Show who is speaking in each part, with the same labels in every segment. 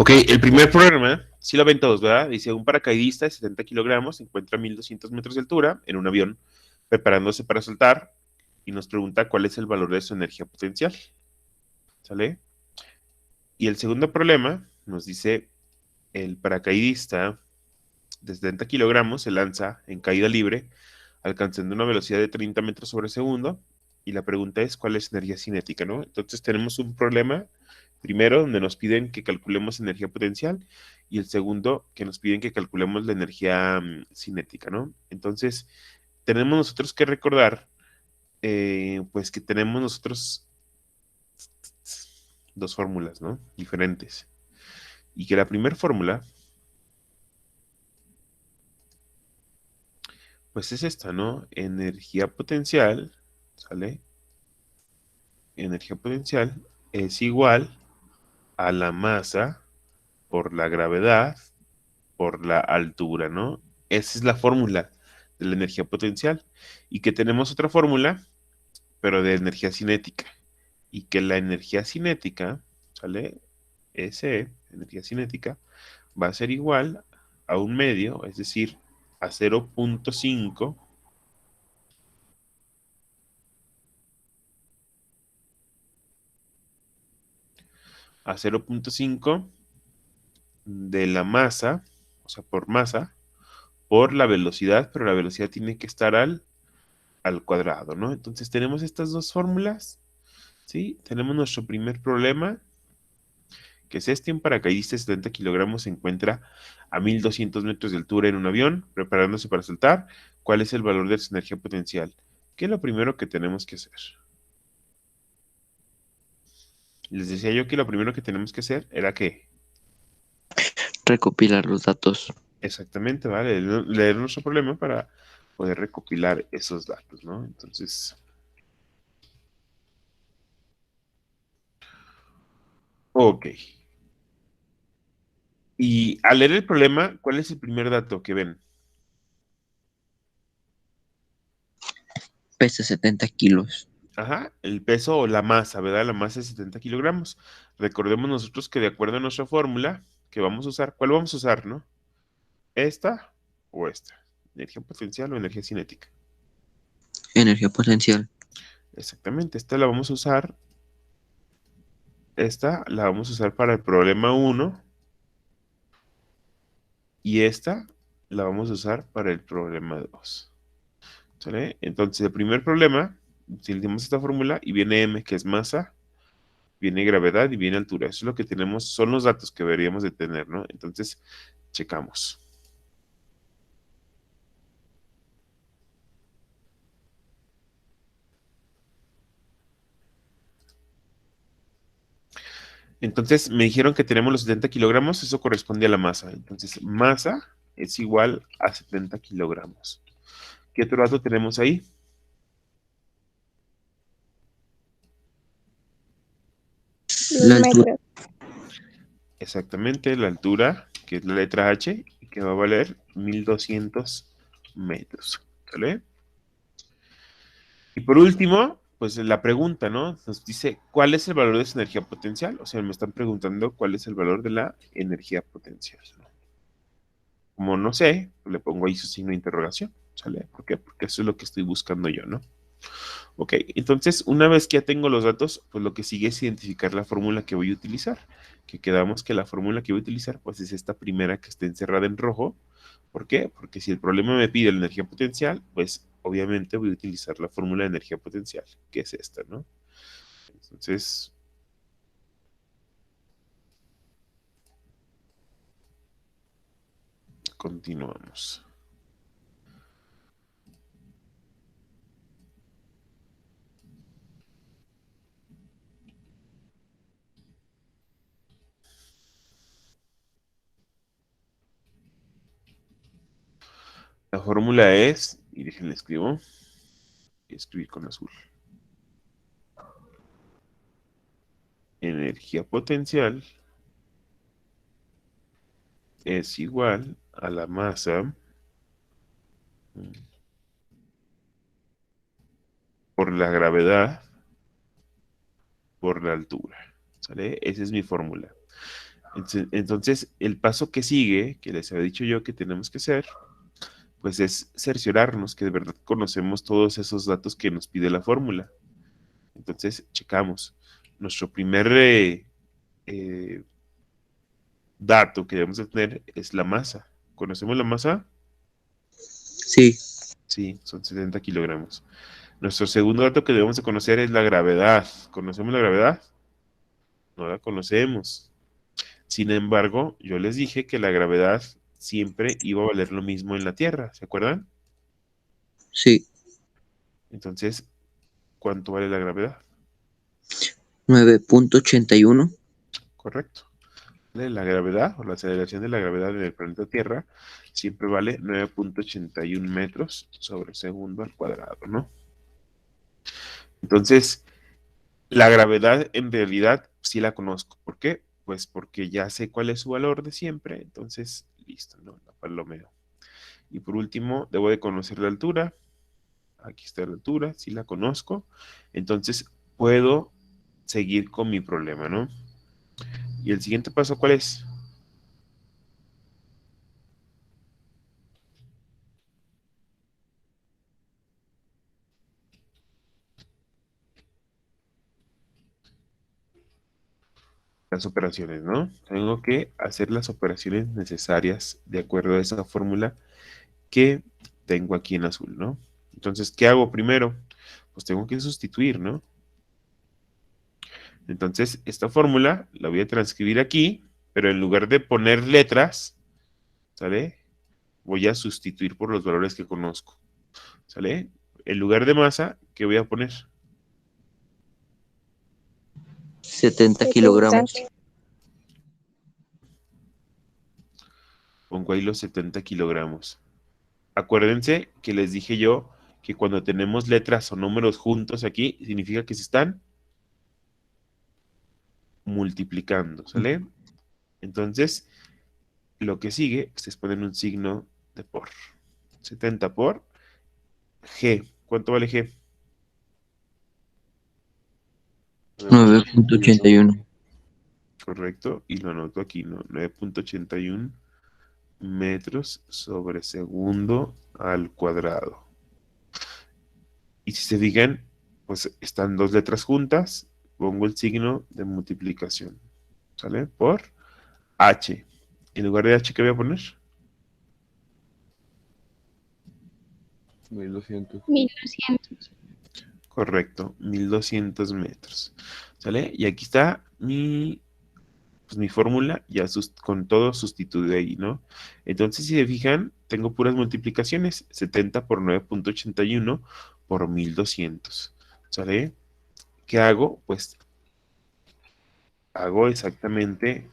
Speaker 1: Ok, el primer problema, sí lo ven todos, ¿verdad? Dice, un paracaidista de 70 kilogramos se encuentra a 1200 metros de altura en un avión preparándose para saltar y nos pregunta cuál es el valor de su energía potencial. ¿Sale? Y el segundo problema nos dice, el paracaidista de 70 kilogramos se lanza en caída libre, alcanzando una velocidad de 30 metros sobre segundo. Y la pregunta es, ¿cuál es energía cinética, no? Entonces tenemos un problema, primero, donde nos piden que calculemos energía potencial, y el segundo, que nos piden que calculemos la energía cinética, ¿no? Entonces, tenemos nosotros que recordar, pues que tenemos nosotros dos fórmulas, ¿no? Diferentes. Y que la primera fórmula, pues es esta, ¿no? Energía potencial, ¿sale? Energía potencial es igual a la masa por la gravedad por la altura, ¿no? Esa es la fórmula de la energía potencial. Y que tenemos otra fórmula, pero de energía cinética. Y que la energía cinética, ¿sale? Ese, energía cinética, va a ser igual a un medio, es decir, a 0.5 a 0.5 de la masa, o sea, por masa, por la velocidad, pero la velocidad tiene que estar al cuadrado, ¿no? Entonces tenemos estas dos fórmulas, ¿sí? Tenemos nuestro primer problema, que es este: un paracaidista de 70 kilogramos se encuentra a 1200 metros de altura en un avión, preparándose para saltar. ¿Cuál es el valor de su energía potencial? ¿Qué es lo primero que tenemos que hacer? Les decía yo que lo primero que tenemos que hacer era ¿qué?
Speaker 2: Recopilar los datos.
Speaker 1: Exactamente, ¿vale? Leer nuestro problema para poder recopilar esos datos, ¿no? Entonces, ok. Y al leer el problema, ¿cuál es el primer dato que ven?
Speaker 2: Pesa 70 kilos.
Speaker 1: Ajá, el peso o la masa, ¿verdad? La masa es 70 kilogramos. Recordemos nosotros que de acuerdo a nuestra fórmula que vamos a usar, ¿cuál vamos a usar, no? ¿Esta o esta? ¿Energía potencial o energía cinética?
Speaker 2: Energía potencial.
Speaker 1: Exactamente, esta la vamos a usar para el problema uno y esta la vamos a usar para el problema 2. ¿Sale? Entonces, el primer problema, utilizamos esta fórmula y viene M, que es masa, viene gravedad y viene altura. Eso es lo que tenemos, son los datos que deberíamos de tener, ¿no? Entonces, checamos. Entonces, me dijeron que tenemos los 70 kilogramos, eso corresponde a la masa. Entonces, masa es igual a 70 kilogramos. ¿Qué otro dato tenemos ahí?
Speaker 3: Los
Speaker 2: La altura.
Speaker 3: metros.
Speaker 1: Exactamente, la altura, que es la letra H, y que va a valer 1200 metros. ¿Vale? Y por último, pues la pregunta, ¿no? Nos dice, ¿cuál es el valor de su energía potencial? O sea, me están preguntando cuál es el valor de la energía potencial, ¿no? Como no sé, pues le pongo ahí su signo de interrogación, ¿sale? ¿Por qué? Porque eso es lo que estoy buscando yo, ¿no? Ok, entonces una vez que ya tengo los datos, pues lo que sigue es identificar la fórmula que voy a utilizar. Que quedamos que la fórmula que voy a utilizar, pues es esta primera que está encerrada en rojo. ¿Por qué? Porque si el problema me pide la energía potencial, pues obviamente voy a utilizar la fórmula de energía potencial, que es esta, ¿no? Entonces, continuamos. La fórmula es, y déjenle escribo, escribir con azul. Energía potencial es igual a la masa por la gravedad por la altura. ¿Sale? Esa es mi fórmula. Entonces, el paso que sigue, que les había dicho yo que tenemos que hacer, pues es cerciorarnos que de verdad conocemos todos esos datos que nos pide la fórmula. Entonces, checamos. Nuestro primer eh, dato que debemos de tener es la masa. ¿Conocemos la masa?
Speaker 2: Sí.
Speaker 1: Sí, son 70 kilogramos. Nuestro segundo dato que debemos de conocer es la gravedad. ¿Conocemos la gravedad? No la conocemos. Sin embargo, yo les dije que la gravedad siempre iba a valer lo mismo en la Tierra, ¿se acuerdan?
Speaker 2: Sí.
Speaker 1: Entonces, ¿cuánto vale la gravedad?
Speaker 2: 9.81.
Speaker 1: Correcto. La gravedad o la aceleración de la gravedad en el planeta Tierra siempre vale 9.81 metros sobre segundo al cuadrado, ¿no? Entonces, la gravedad en realidad sí la conozco. ¿Por qué? Pues porque ya sé cuál es su valor de siempre. Entonces, listo, ¿no? La palomeo. Y por último, debo de conocer la altura. Aquí está la altura, sí la conozco. Entonces, puedo seguir con mi problema, ¿no? Y el siguiente paso, ¿cuál es? Las operaciones, ¿no? Tengo que hacer las operaciones necesarias de acuerdo a esa fórmula que tengo aquí en azul, ¿no? Entonces, ¿qué hago primero? Pues tengo que sustituir, ¿no? Entonces, esta fórmula la voy a transcribir aquí, pero en lugar de poner letras, ¿sale? Voy a sustituir por los valores que conozco, ¿sale? En lugar de masa, ¿qué voy a poner?
Speaker 2: 70 kilogramos.
Speaker 1: Pongo ahí los 70 kilogramos. Acuérdense que les dije yo que cuando tenemos letras o números juntos aquí, significa que se están multiplicando, ¿sale? Entonces, lo que sigue es poner un signo de por. 70 por G. ¿Cuánto vale G?
Speaker 2: 9.81.
Speaker 1: Correcto, y lo anoto aquí, ¿no? 9.81 metros sobre segundo al cuadrado. Y si se fijan, pues están dos letras juntas, pongo el signo de multiplicación, ¿sale? Por H. En lugar de H, ¿qué voy a poner?
Speaker 3: 1200.
Speaker 4: 1200.
Speaker 1: Correcto, 1200 metros, ¿sale? Y aquí está mi fórmula ya con todo sustituido ahí, ¿no? Entonces, si se fijan, tengo puras multiplicaciones, 70 por 9.81 por 1200, ¿sale? ¿Qué hago? Pues hago exactamente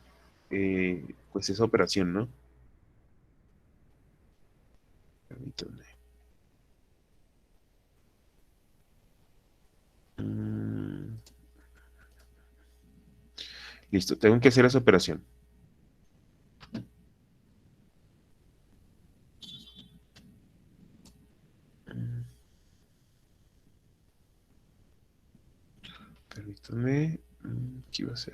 Speaker 1: pues esa operación, ¿no? Permítanme. Mm, listo, tengo que hacer esa operación. Mm, permítanme. ¿Qué iba a hacer?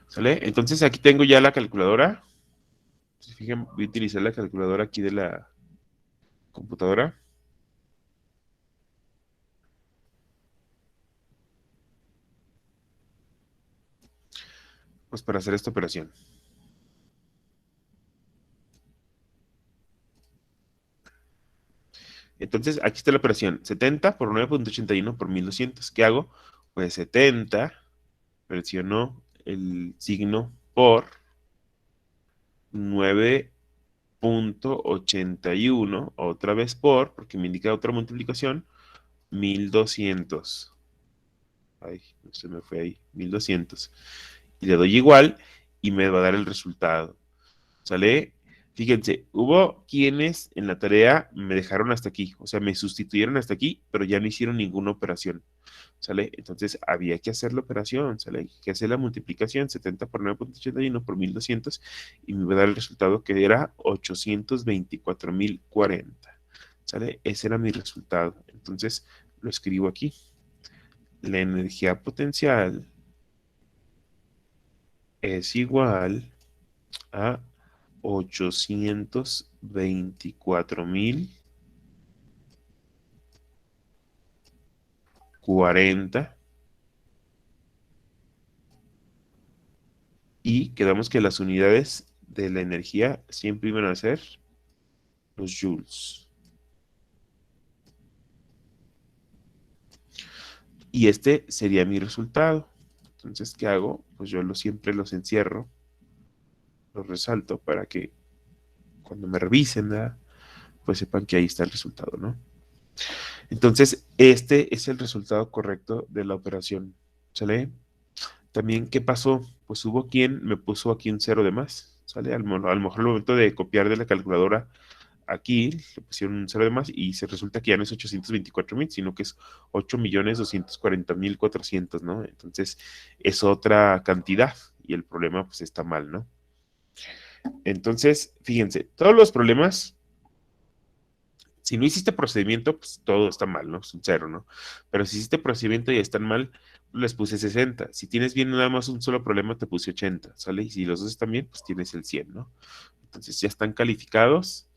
Speaker 1: ¿Sale? Entonces aquí tengo ya la calculadora. Si se fijan, voy a utilizar la calculadora aquí de la computadora. Pues para hacer esta operación. Entonces, aquí está la operación. 70 por 9.81 por 1200. ¿Qué hago? Pues 70, presiono el signo por 9.81, otra vez porque me indica otra multiplicación, 1200. Ay, se me fue ahí, 1200. Y le doy igual y me va a dar el resultado. ¿Sale? Fíjense, hubo quienes en la tarea me dejaron hasta aquí, o sea, me sustituyeron hasta aquí, pero ya no hicieron ninguna operación. ¿Sale? Entonces había que hacer la operación, ¿sale? Hay que hacer la multiplicación, 70 por 9.81 por 1200, y me va a dar el resultado que era 824.040. ¿sale? Ese era mi resultado. Entonces, lo escribo aquí. La energía potencial es igual a 824.040 y quedamos que las unidades de la energía siempre iban a ser los joules. Y este sería mi resultado. Entonces, ¿qué hago? Pues yo siempre los encierro, los resalto para que cuando me revisen, ¿verdad? Pues sepan que ahí está el resultado, ¿no? Entonces, este es el resultado correcto de la operación. ¿Sale? También, ¿qué pasó? Pues hubo quien me puso aquí un cero de más. ¿Sale? A lo mejor al momento de copiar de la calculadora aquí le pusieron un cero de más y se resulta que ya no es 824.000, sino que es 8.240.400, ¿no? Entonces es otra cantidad y el problema pues está mal, ¿no? Entonces, fíjense, todos los problemas, si no hiciste procedimiento, pues todo está mal, ¿no? Es un cero, ¿no? Pero si hiciste procedimiento y están mal, les puse 60. Si tienes bien nada más un solo problema, te puse 80, ¿sale? Y si los dos están bien, pues tienes el 100, ¿no? Entonces ya están calificados.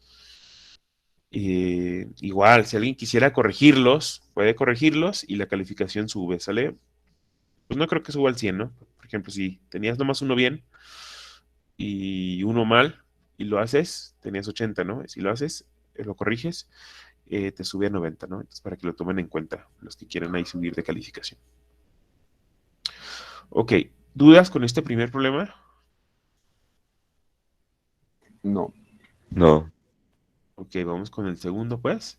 Speaker 1: Igual, si alguien quisiera corregirlos, puede corregirlos y la calificación sube, ¿sale? Pues no creo que suba al 100, ¿no? Por ejemplo, si tenías nomás uno bien y uno mal y lo haces, tenías 80, ¿no? Si lo haces, lo corriges, te sube a 90, ¿no? Entonces, para que lo tomen en cuenta los que quieran ahí subir de calificación. Ok, ¿dudas con este primer problema?
Speaker 3: No.
Speaker 2: No.
Speaker 1: Ok, vamos con el segundo, pues.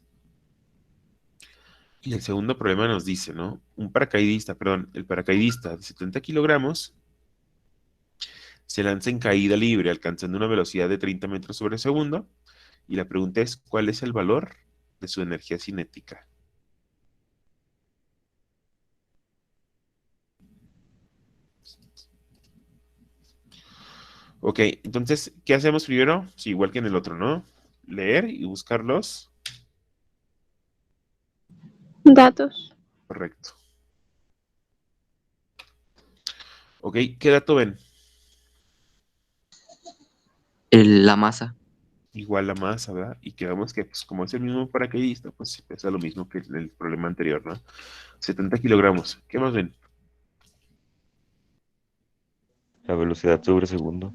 Speaker 1: Y el segundo problema nos dice, ¿no? El paracaidista de 70 kilogramos se lanza en caída libre, alcanzando una velocidad de 30 metros sobre segundo. Y la pregunta es, ¿cuál es el valor de su energía cinética? Ok, entonces, ¿qué hacemos primero? Sí, igual que en el otro, ¿no? Leer y buscarlos.
Speaker 4: Datos.
Speaker 1: Correcto. Ok, ¿qué dato ven?
Speaker 2: La masa.
Speaker 1: Igual la masa, ¿verdad? Y quedamos que, pues, como es el mismo paracaidista, pues pesa lo mismo que el problema anterior, ¿no? 70 kilogramos. ¿Qué más ven?
Speaker 3: La velocidad sobre segundo.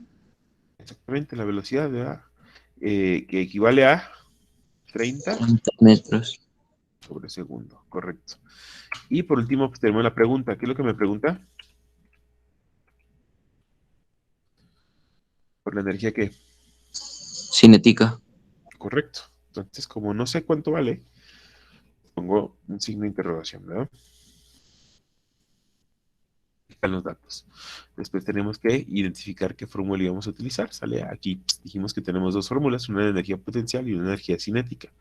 Speaker 1: Exactamente, la velocidad, ¿verdad? Que equivale a 30
Speaker 2: 30 metros.
Speaker 1: sobre segundo, correcto. Y por último, pues tenemos la pregunta. ¿Qué es lo que me pregunta? Por la energía que,
Speaker 2: Cinética.
Speaker 1: correcto. Entonces, como no sé cuánto vale, pongo un signo de interrogación, ¿verdad? Están los datos. Después tenemos que identificar qué fórmula íbamos a utilizar. Sale aquí, pues, dijimos que tenemos dos fórmulas, una de energía potencial y una de energía cinética.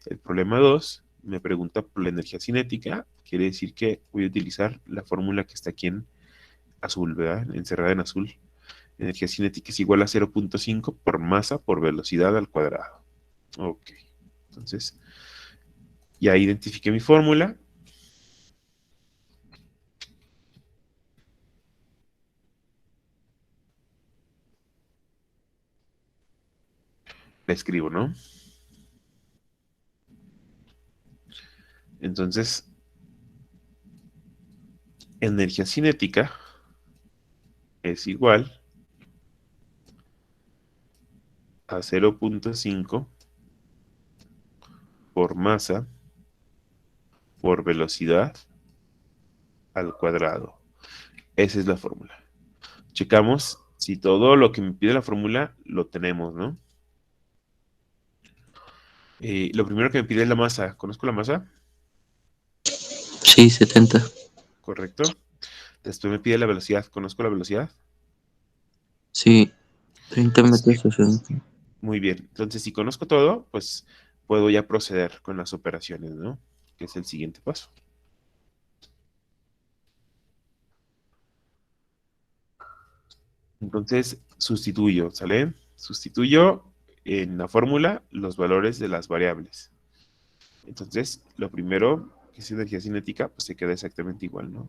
Speaker 1: El problema 2 me pregunta por la energía cinética. Quiere decir que voy a utilizar la fórmula que está aquí en azul, ¿verdad? Encerrada en azul. Energía cinética es igual a 0.5 por masa por velocidad al cuadrado. Ok. Entonces, ya identifiqué mi fórmula. La escribo, ¿no? Entonces, energía cinética es igual a 0.5 por masa por velocidad al cuadrado. Esa es la fórmula. Checamos si todo lo que me pide la fórmula lo tenemos, ¿no? Lo primero que me pide es la masa. ¿Conozco la masa?
Speaker 2: Sí, 70.
Speaker 1: Correcto. Después me pide la velocidad. ¿Conozco la velocidad?
Speaker 2: Sí, 30
Speaker 1: Sí.
Speaker 2: metros 60.
Speaker 1: Muy bien. Entonces, si conozco todo, pues puedo ya proceder con las operaciones, ¿no? Que es el siguiente paso. Entonces, ¿sale? Sustituyo en la fórmula los valores de las variables. Entonces, lo primero, que es energía cinética, pues se queda exactamente igual, ¿no?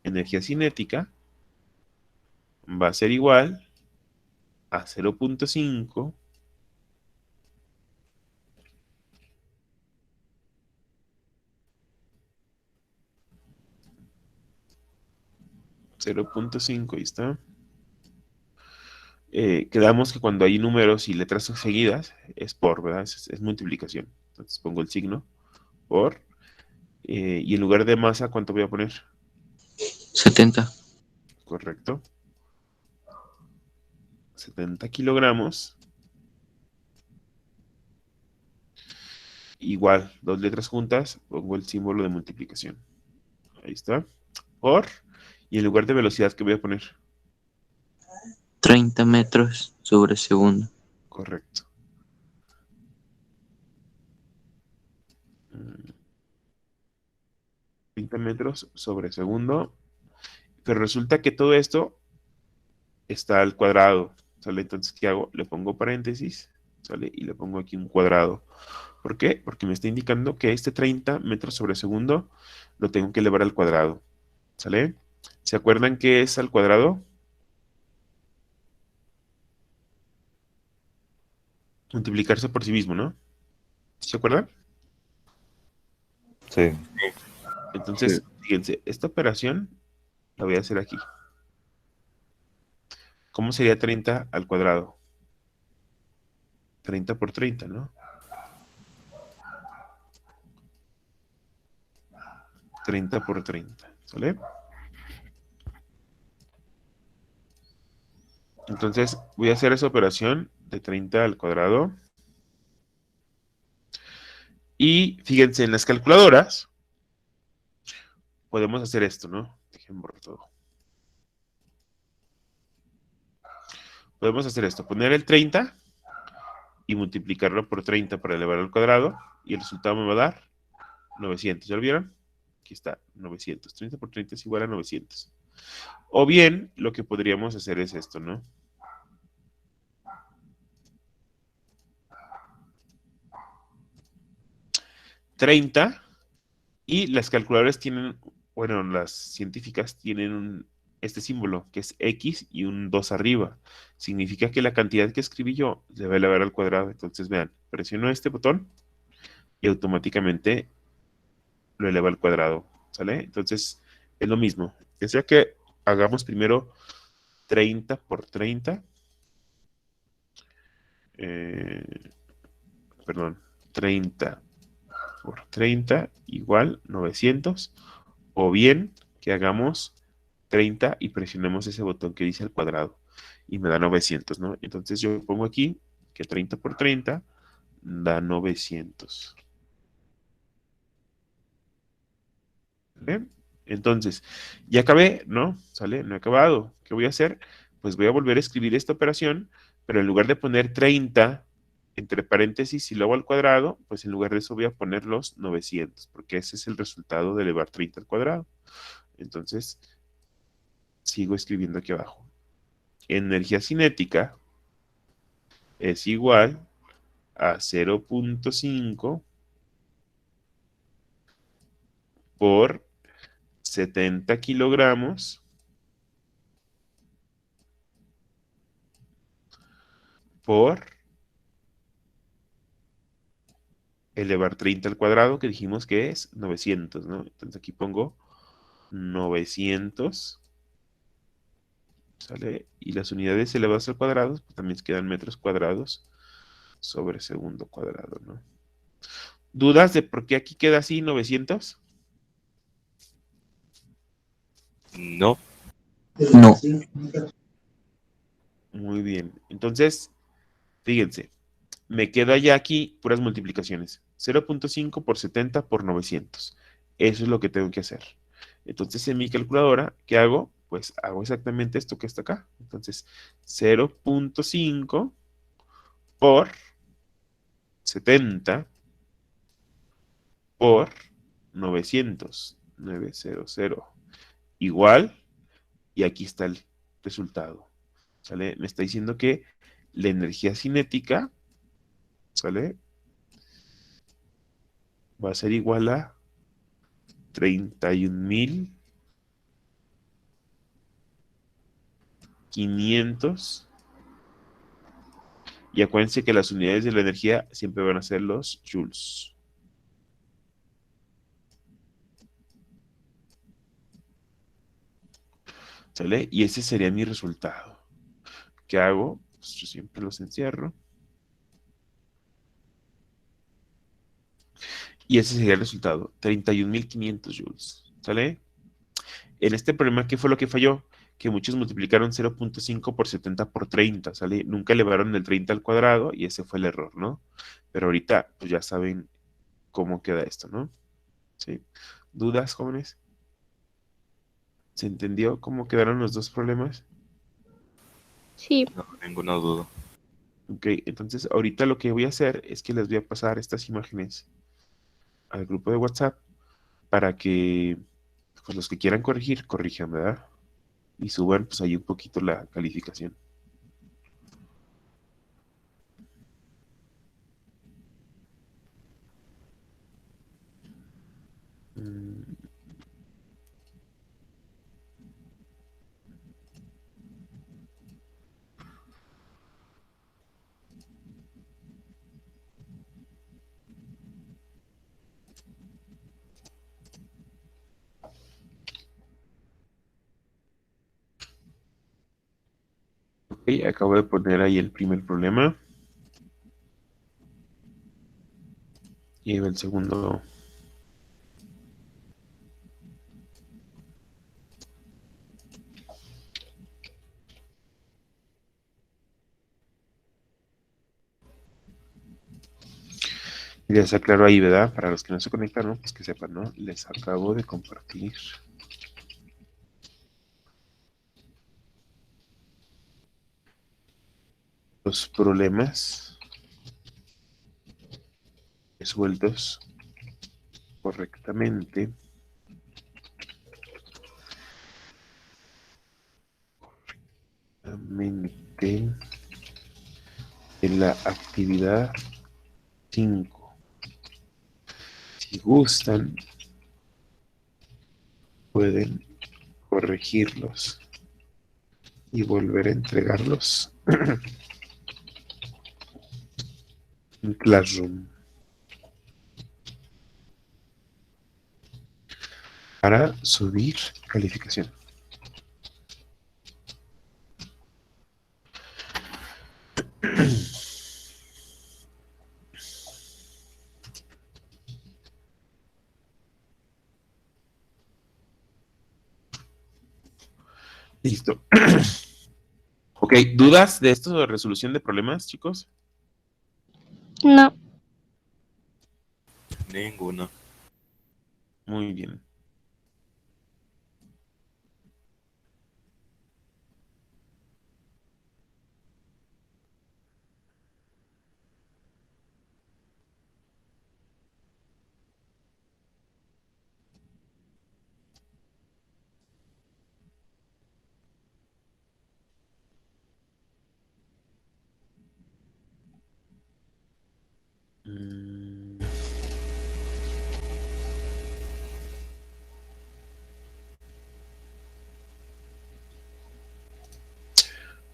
Speaker 1: Energía cinética va a ser igual a 0.5 0.5, ahí está. Quedamos que cuando hay números y letras seguidas es por, ¿verdad? Es multiplicación. Entonces pongo el signo por. Y en lugar de masa, ¿cuánto voy a poner?
Speaker 2: 70.
Speaker 1: Correcto. 70 kilogramos. Igual, dos letras juntas, pongo el símbolo de multiplicación. Ahí está. Por. Y en lugar de velocidad, ¿qué voy a poner?
Speaker 2: 30 metros sobre segundo.
Speaker 1: Correcto. Mm, 30 metros sobre segundo. Pero resulta que todo esto está al cuadrado, ¿sale? Entonces, ¿qué hago? Le pongo paréntesis, ¿sale? Y le pongo aquí un cuadrado. ¿Por qué? Porque me está indicando que este 30 metros sobre segundo lo tengo que elevar al cuadrado, ¿sale? ¿Se acuerdan qué es al cuadrado? Multiplicarse por sí mismo, ¿no? ¿Se acuerdan?
Speaker 3: Sí.
Speaker 1: Entonces, fíjense, esta operación la voy a hacer aquí. ¿Cómo sería 30 al cuadrado? 30 por 30, ¿no? 30 por 30, ¿sale? Entonces, voy a hacer esa operación de 30 al cuadrado. Y fíjense, en las calculadoras podemos hacer esto, ¿no? Dejen borrar todo. Podemos hacer esto, poner el 30 y multiplicarlo por 30 para elevar al cuadrado. Y el resultado me va a dar 900. ¿Ya lo vieron? Aquí está, 900. 30 por 30 es igual a 900. O bien, lo que podríamos hacer es esto, ¿no? 30 y las calculadoras tienen, bueno, las científicas tienen este símbolo que es X y un 2 arriba. Significa que la cantidad que escribí yo se va a elevar al cuadrado. Entonces, vean, presiono este botón y automáticamente lo eleva al cuadrado, ¿sale? Entonces, es lo mismo. Ya sea que hagamos primero 30 por 30, eh, perdón, 30 por 30 igual 900, o bien que hagamos 30 y presionemos ese botón que dice al cuadrado y me da 900, ¿no? Entonces yo pongo aquí que 30 por 30 da 900. ¿Vale? Entonces, ya acabé, ¿no? ¿Sale? No he acabado. ¿Qué voy a hacer? Pues voy a volver a escribir esta operación, pero en lugar de poner 30 entre paréntesis y luego al cuadrado, pues en lugar de eso voy a poner los 900, porque ese es el resultado de elevar 30 al cuadrado. Entonces, sigo escribiendo aquí abajo. Energía cinética es igual a 0.5 por 70 kilogramos por elevar 30 al cuadrado, que dijimos que es 900, ¿no? Entonces aquí pongo 900, ¿sale? Y las unidades elevadas al cuadrado, pues también quedan metros cuadrados sobre segundo cuadrado, ¿no? ¿Dudas de por qué aquí queda así 900?
Speaker 3: No.
Speaker 2: No.
Speaker 1: Muy bien. Entonces, fíjense, me queda ya aquí puras multiplicaciones. 0.5 por 70 por 900. Eso es lo que tengo que hacer. Entonces, en mi calculadora, ¿qué hago? Pues hago exactamente esto que está acá. Entonces, 0.5 por 70 por 900. 900. Igual, y aquí está el resultado. ¿Sale? Me está diciendo que la energía cinética, ¿sale? va a ser igual a 31.500. Y acuérdense que las unidades de la energía siempre van a ser los joules. ¿Sale? Y ese sería mi resultado. ¿Qué hago? Pues yo siempre los encierro. Y ese sería el resultado, 31.500 joules. ¿Sale? En este problema, ¿qué fue lo que falló? Que muchos multiplicaron 0.5 por 70 por 30, ¿sale? Nunca elevaron el 30 al cuadrado y ese fue el error, ¿no? Pero ahorita, pues ya saben cómo queda esto, ¿no? ¿Sí? ¿Dudas, jóvenes? ¿Se entendió cómo quedaron los dos problemas?
Speaker 4: Sí,
Speaker 3: No, ninguna duda.
Speaker 1: Ok, entonces ahorita lo que voy a hacer es que les voy a pasar estas imágenes al grupo de WhatsApp para que pues, los que quieran corregir, corrijan, ¿verdad? Y suban pues ahí un poquito la calificación. Mm, ok, acabo de poner ahí el primer problema. Y ahí va el segundo. Ya se aclaró ahí, ¿verdad? Para los que no se conectaron, pues que sepan, ¿no? Les acabo de compartir los problemas resueltos correctamente en la actividad 5. Si gustan, pueden corregirlos y volver a entregarlos en Classroom para subir calificación. Listo. Ok, ¿dudas de esto de resolución de problemas, chicos?
Speaker 4: no.
Speaker 3: Ninguna.
Speaker 1: Muy bien. Mm.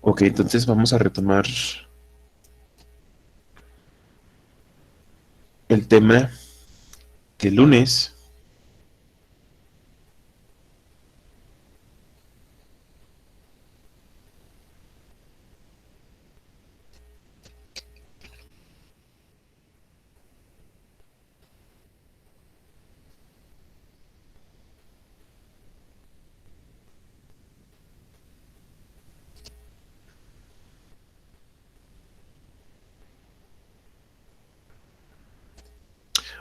Speaker 1: Ok, entonces vamos a retomar el tema del lunes.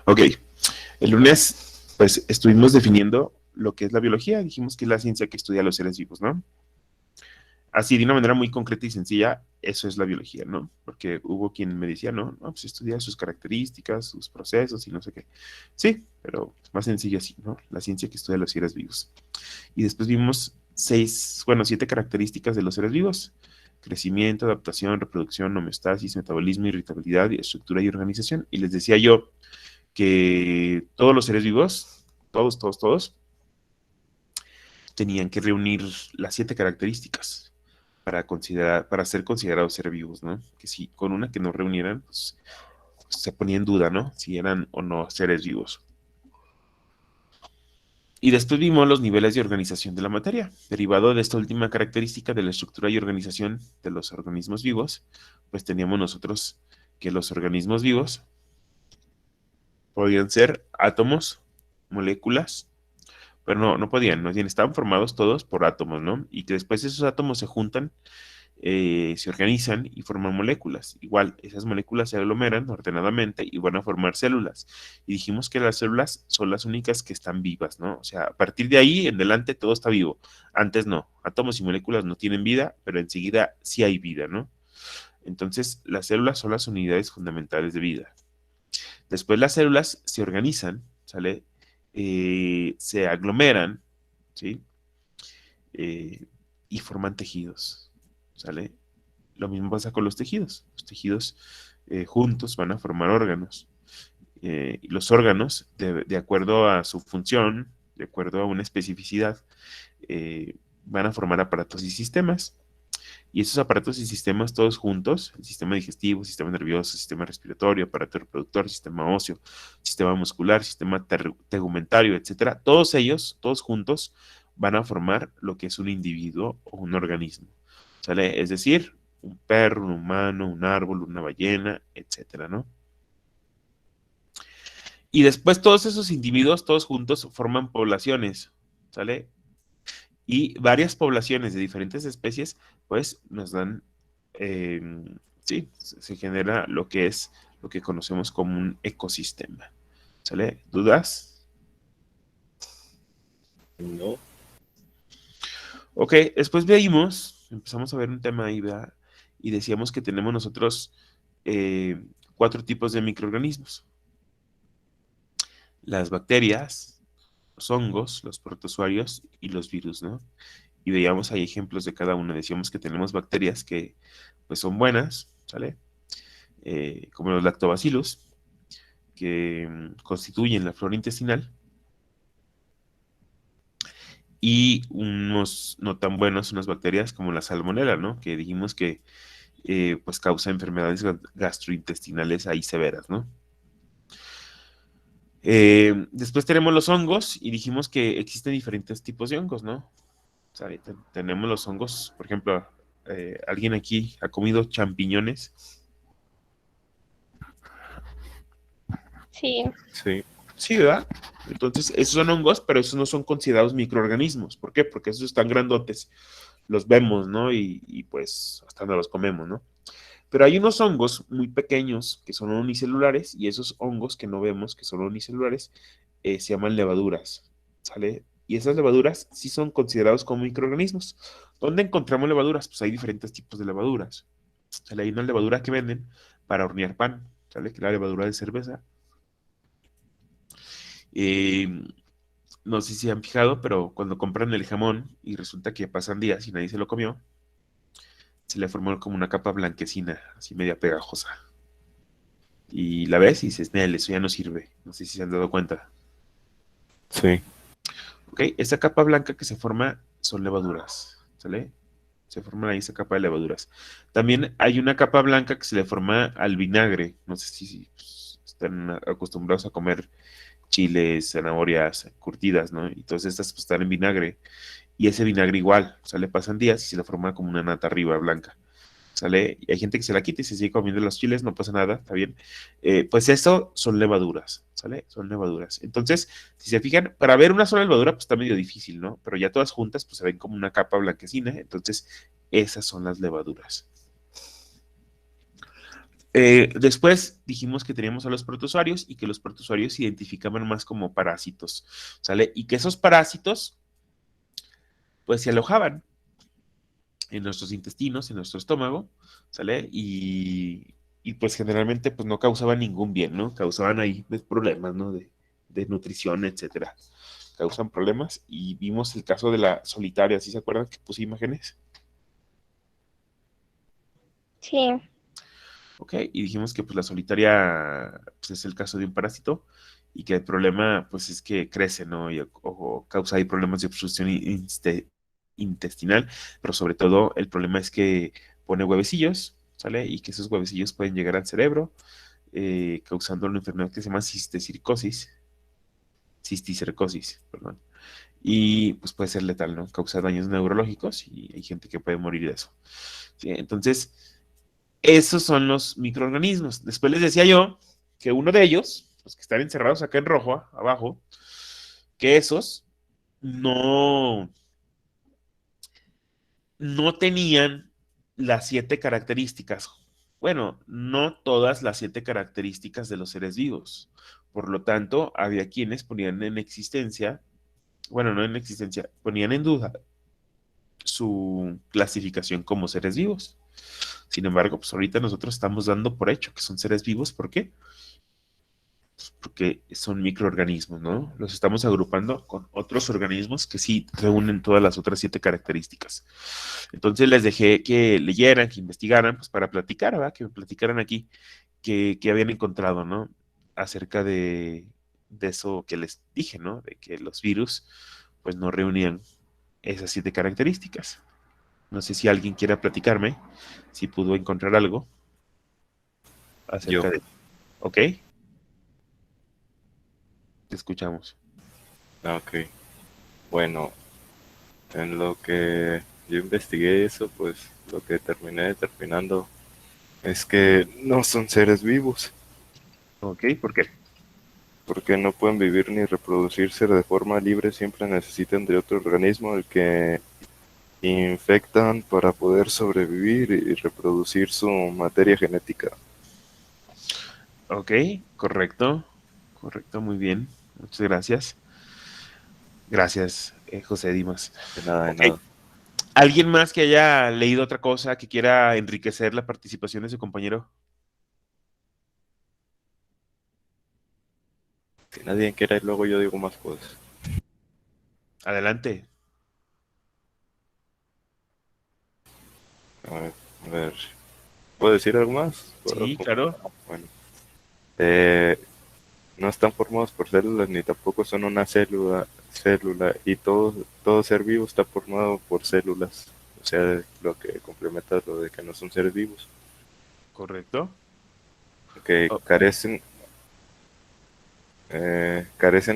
Speaker 1: Ok, el lunes pues estuvimos definiendo lo que es la biología. Dijimos que es la ciencia que estudia los seres vivos, ¿no? Así, de una manera muy concreta y sencilla, eso es la biología, ¿no? Porque hubo quien me decía, no, pues estudia sus características, sus procesos y no sé qué. Sí, pero más sencillo así, ¿no? La ciencia que estudia los seres vivos. Y después vimos 7 características de los seres vivos. Crecimiento, adaptación, reproducción, homeostasis, metabolismo, irritabilidad, estructura y organización. Y les decía yo que todos los seres vivos, todos, tenían que reunir las 7 características para ser considerados seres vivos, ¿no? Que si con una que no reunieran, pues se ponía en duda, ¿no? Si eran o no seres vivos. Y después vimos los niveles de organización de la materia. Derivado de esta última característica de la estructura y organización de los organismos vivos, pues teníamos nosotros que los organismos vivos podían ser átomos, moléculas, pero no podían, no bien, estaban formados todos por átomos, ¿no? Y que después esos átomos se juntan, se organizan y forman moléculas. Igual, esas moléculas se aglomeran ordenadamente y van a formar células. Y dijimos que las células son las únicas que están vivas, ¿no? O sea, a partir de ahí en adelante todo está vivo. Antes no, átomos y moléculas no tienen vida, pero enseguida sí hay vida, ¿no? Entonces, las células son las unidades fundamentales de vida. Después las células se organizan, ¿sale? Se aglomeran, ¿sí? Y forman tejidos, ¿sale? Lo mismo pasa con los tejidos. Los tejidos juntos van a formar órganos. Y los órganos, de acuerdo a su función, de acuerdo a una especificidad, van a formar aparatos y sistemas. Y esos aparatos y sistemas todos juntos, el sistema digestivo, sistema nervioso, sistema respiratorio, aparato reproductor, sistema óseo, sistema muscular, sistema tegumentario, etcétera, todos ellos, todos juntos, van a formar lo que es un individuo o un organismo, ¿sale? Es decir, un perro, un humano, un árbol, una ballena, etcétera, ¿no? Y después todos esos individuos, todos juntos, forman poblaciones, ¿sale? Y varias poblaciones de diferentes especies, pues nos dan, eh, sí, se genera lo que es lo que conocemos como un ecosistema. ¿Sale? ¿Dudas?
Speaker 3: No.
Speaker 1: Ok, después empezamos a ver un tema ahí, ¿verdad? Y decíamos que tenemos nosotros 4 tipos de microorganismos. Las bacterias, los hongos, los protozoarios y los virus, ¿no? Y veíamos ahí ejemplos de cada uno. Decíamos que tenemos bacterias que pues son buenas, ¿sale? Como los lactobacillus, que constituyen la flora intestinal, y unos no tan buenos, unas bacterias como la salmonela, ¿no? Que dijimos que pues causa enfermedades gastrointestinales ahí severas, ¿no? Después tenemos los hongos y dijimos que existen diferentes tipos de hongos, ¿no? O sea, tenemos los hongos, por ejemplo, ¿alguien aquí ha comido champiñones?
Speaker 4: Sí.
Speaker 3: Sí.
Speaker 1: Sí, ¿verdad? Entonces, esos son hongos, pero esos no son considerados microorganismos. ¿Por qué? Porque esos están grandotes, los vemos, ¿no? Y pues hasta no los comemos, ¿no? Pero hay unos hongos muy pequeños que son unicelulares y esos hongos que no vemos, que son unicelulares, se llaman levaduras, ¿sale? Y esas levaduras sí son considerados como microorganismos. ¿Dónde encontramos levaduras? Pues hay diferentes tipos de levaduras. ¿Sale? Hay una levadura que venden para hornear pan, ¿sale? Que es la levadura de cerveza. Eh, no sé si han fijado, pero cuando compran el jamón y resulta que pasan días y nadie se lo comió, se le formó como una capa blanquecina, así media pegajosa. Y la ves y dices, Nel, eso ya no sirve. No sé si se han dado cuenta.
Speaker 3: Sí.
Speaker 1: Ok, esa capa blanca que se forma son levaduras, ¿sale? Se forma ahí esa capa de levaduras. También hay una capa blanca que se le forma al vinagre. No sé si pues, están acostumbrados a comer chiles, zanahorias curtidas, ¿no? Y todas estas pues, están en vinagre. Y ese vinagre igual, ¿sale? Pasan días y se le forma como una nata arriba blanca. ¿Sale? Y hay gente que se la quita y se sigue comiendo los chiles, no pasa nada, está bien. Pues eso son levaduras, ¿sale? Son levaduras. Entonces, si se fijan, para ver una sola levadura, pues está medio difícil, ¿no? Pero ya todas juntas, pues se ven como una capa blanquecina, entonces esas son las levaduras. Después dijimos que teníamos a los protozoarios y que los protozoarios se identificaban más como parásitos, ¿sale? Y que esos parásitos, pues se alojaban en nuestros intestinos, en nuestro estómago, ¿sale? Y pues generalmente pues no causaban ningún bien, ¿no? Causaban ahí pues, problemas, ¿no? De nutrición, etcétera. Causan problemas y vimos el caso de la solitaria, ¿sí se acuerdan que puse imágenes?
Speaker 4: Sí.
Speaker 1: ¿Ok? Y dijimos que pues la solitaria pues, es el caso de un parásito y que el problema pues es que crece, ¿no? O causa ahí problemas de obstrucción intestinal, pero sobre todo el problema es que pone huevecillos, ¿sale? Y que esos huevecillos pueden llegar al cerebro, causando una enfermedad que se llama cisticercosis, perdón. Y pues puede ser letal, ¿no? Causa daños neurológicos y hay gente que puede morir de eso. ¿Sí? Entonces, esos son los microorganismos. Después les decía yo que uno de ellos, los que están encerrados acá en rojo, abajo, que esos no, no tenían las 7 características. Bueno, no todas las 7 características de los seres vivos. Por lo tanto, había quienes ponían en existencia, bueno, no en existencia, ponían en duda su clasificación como seres vivos. Sin embargo, pues ahorita nosotros estamos dando por hecho que son seres vivos. ¿Por qué? Porque son microorganismos, ¿no? Los estamos agrupando con otros organismos que sí reúnen todas las otras 7 características. Entonces les dejé que leyeran, que investigaran, pues para platicar, ¿verdad? Que me platicaran aquí que habían encontrado, ¿no? Acerca de eso que les dije, ¿no? De que los virus, pues no reunían esas 7 características. No sé si alguien quiera platicarme, si pudo encontrar algo
Speaker 3: Yo.
Speaker 1: acerca de... ¿Ok? Te escuchamos.
Speaker 3: Ok. Bueno, en lo que yo investigué eso, pues lo que terminé determinando es que no son seres vivos,
Speaker 1: ¿Ok? ¿Por qué?
Speaker 3: porque no pueden vivir ni reproducirse de forma libre, siempre necesitan de otro organismo el que infectan para poder sobrevivir y reproducir su materia genética.
Speaker 1: Ok, correcto, correcto, muy bien. Muchas gracias. Gracias, José Dimas.
Speaker 3: De nada, de
Speaker 1: Ok,
Speaker 3: nada.
Speaker 1: ¿alguien más que haya leído otra cosa que quiera enriquecer la participación de su compañero?
Speaker 3: Si nadie quiere, luego yo digo más cosas.
Speaker 1: Adelante.
Speaker 3: A ver, ¿puedo decir algo más?
Speaker 1: Sí, claro.
Speaker 3: Bueno, eh, no están formados por células ni tampoco son una célula y todo ser vivo está formado por células. O sea, lo que complementa lo de que no son seres vivos,
Speaker 1: Correcto.
Speaker 3: que
Speaker 1: Oh,
Speaker 3: carecen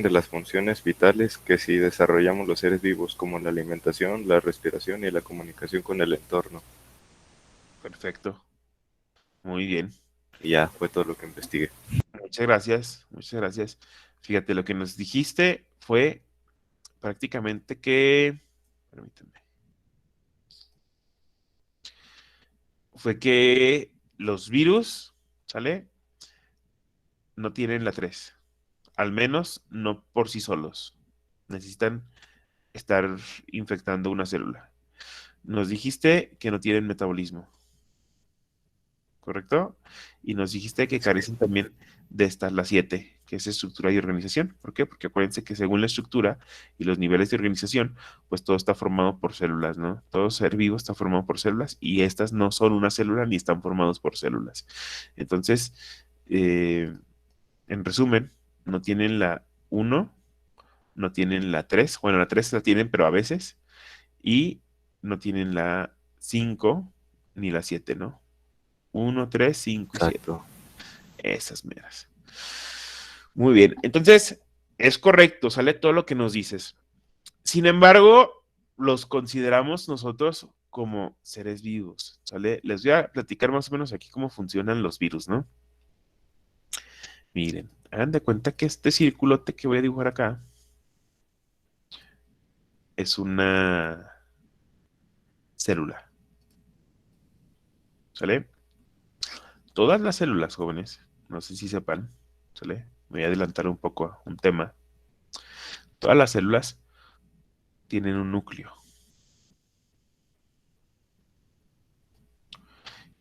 Speaker 3: de las funciones vitales que si desarrollamos los seres vivos, como la alimentación, la respiración y la comunicación con el entorno.
Speaker 1: perfecto. Muy bien.
Speaker 3: Y ya fue todo lo que investigué.
Speaker 1: Muchas gracias. Muchas gracias. Fíjate, lo que nos dijiste fue prácticamente que, permíteme, fue que los virus, ¿sale? No tienen la 3. Al menos no por sí solos. Necesitan estar infectando una célula. Nos dijiste que no tienen metabolismo, ¿correcto? Y nos dijiste que carecen también de estas las 7, que es estructura y organización. ¿Por qué? Porque acuérdense que según la estructura y los niveles de organización, pues todo está formado por células, ¿no? Todo ser vivo está formado por células y estas no son una célula ni están formados por células. Entonces, en resumen, no tienen la 1, no tienen la 3. Bueno, la 3 la tienen, pero a veces, y no tienen la 5 ni la 7, ¿no? 1, 3, 5 y 7.
Speaker 3: Exacto.
Speaker 1: Esas meras. Muy bien, entonces es correcto, sale todo lo que nos dices. Sin embargo, los consideramos nosotros como seres vivos, ¿sale? Les voy a platicar más o menos aquí cómo funcionan los virus, ¿no? Miren, hagan de cuenta que este circulote que voy a dibujar acá es una célula, ¿sale? Todas las células, jóvenes, no sé si sepan, ¿sale? Me voy a adelantar un poco a un tema. Todas las células tienen un núcleo.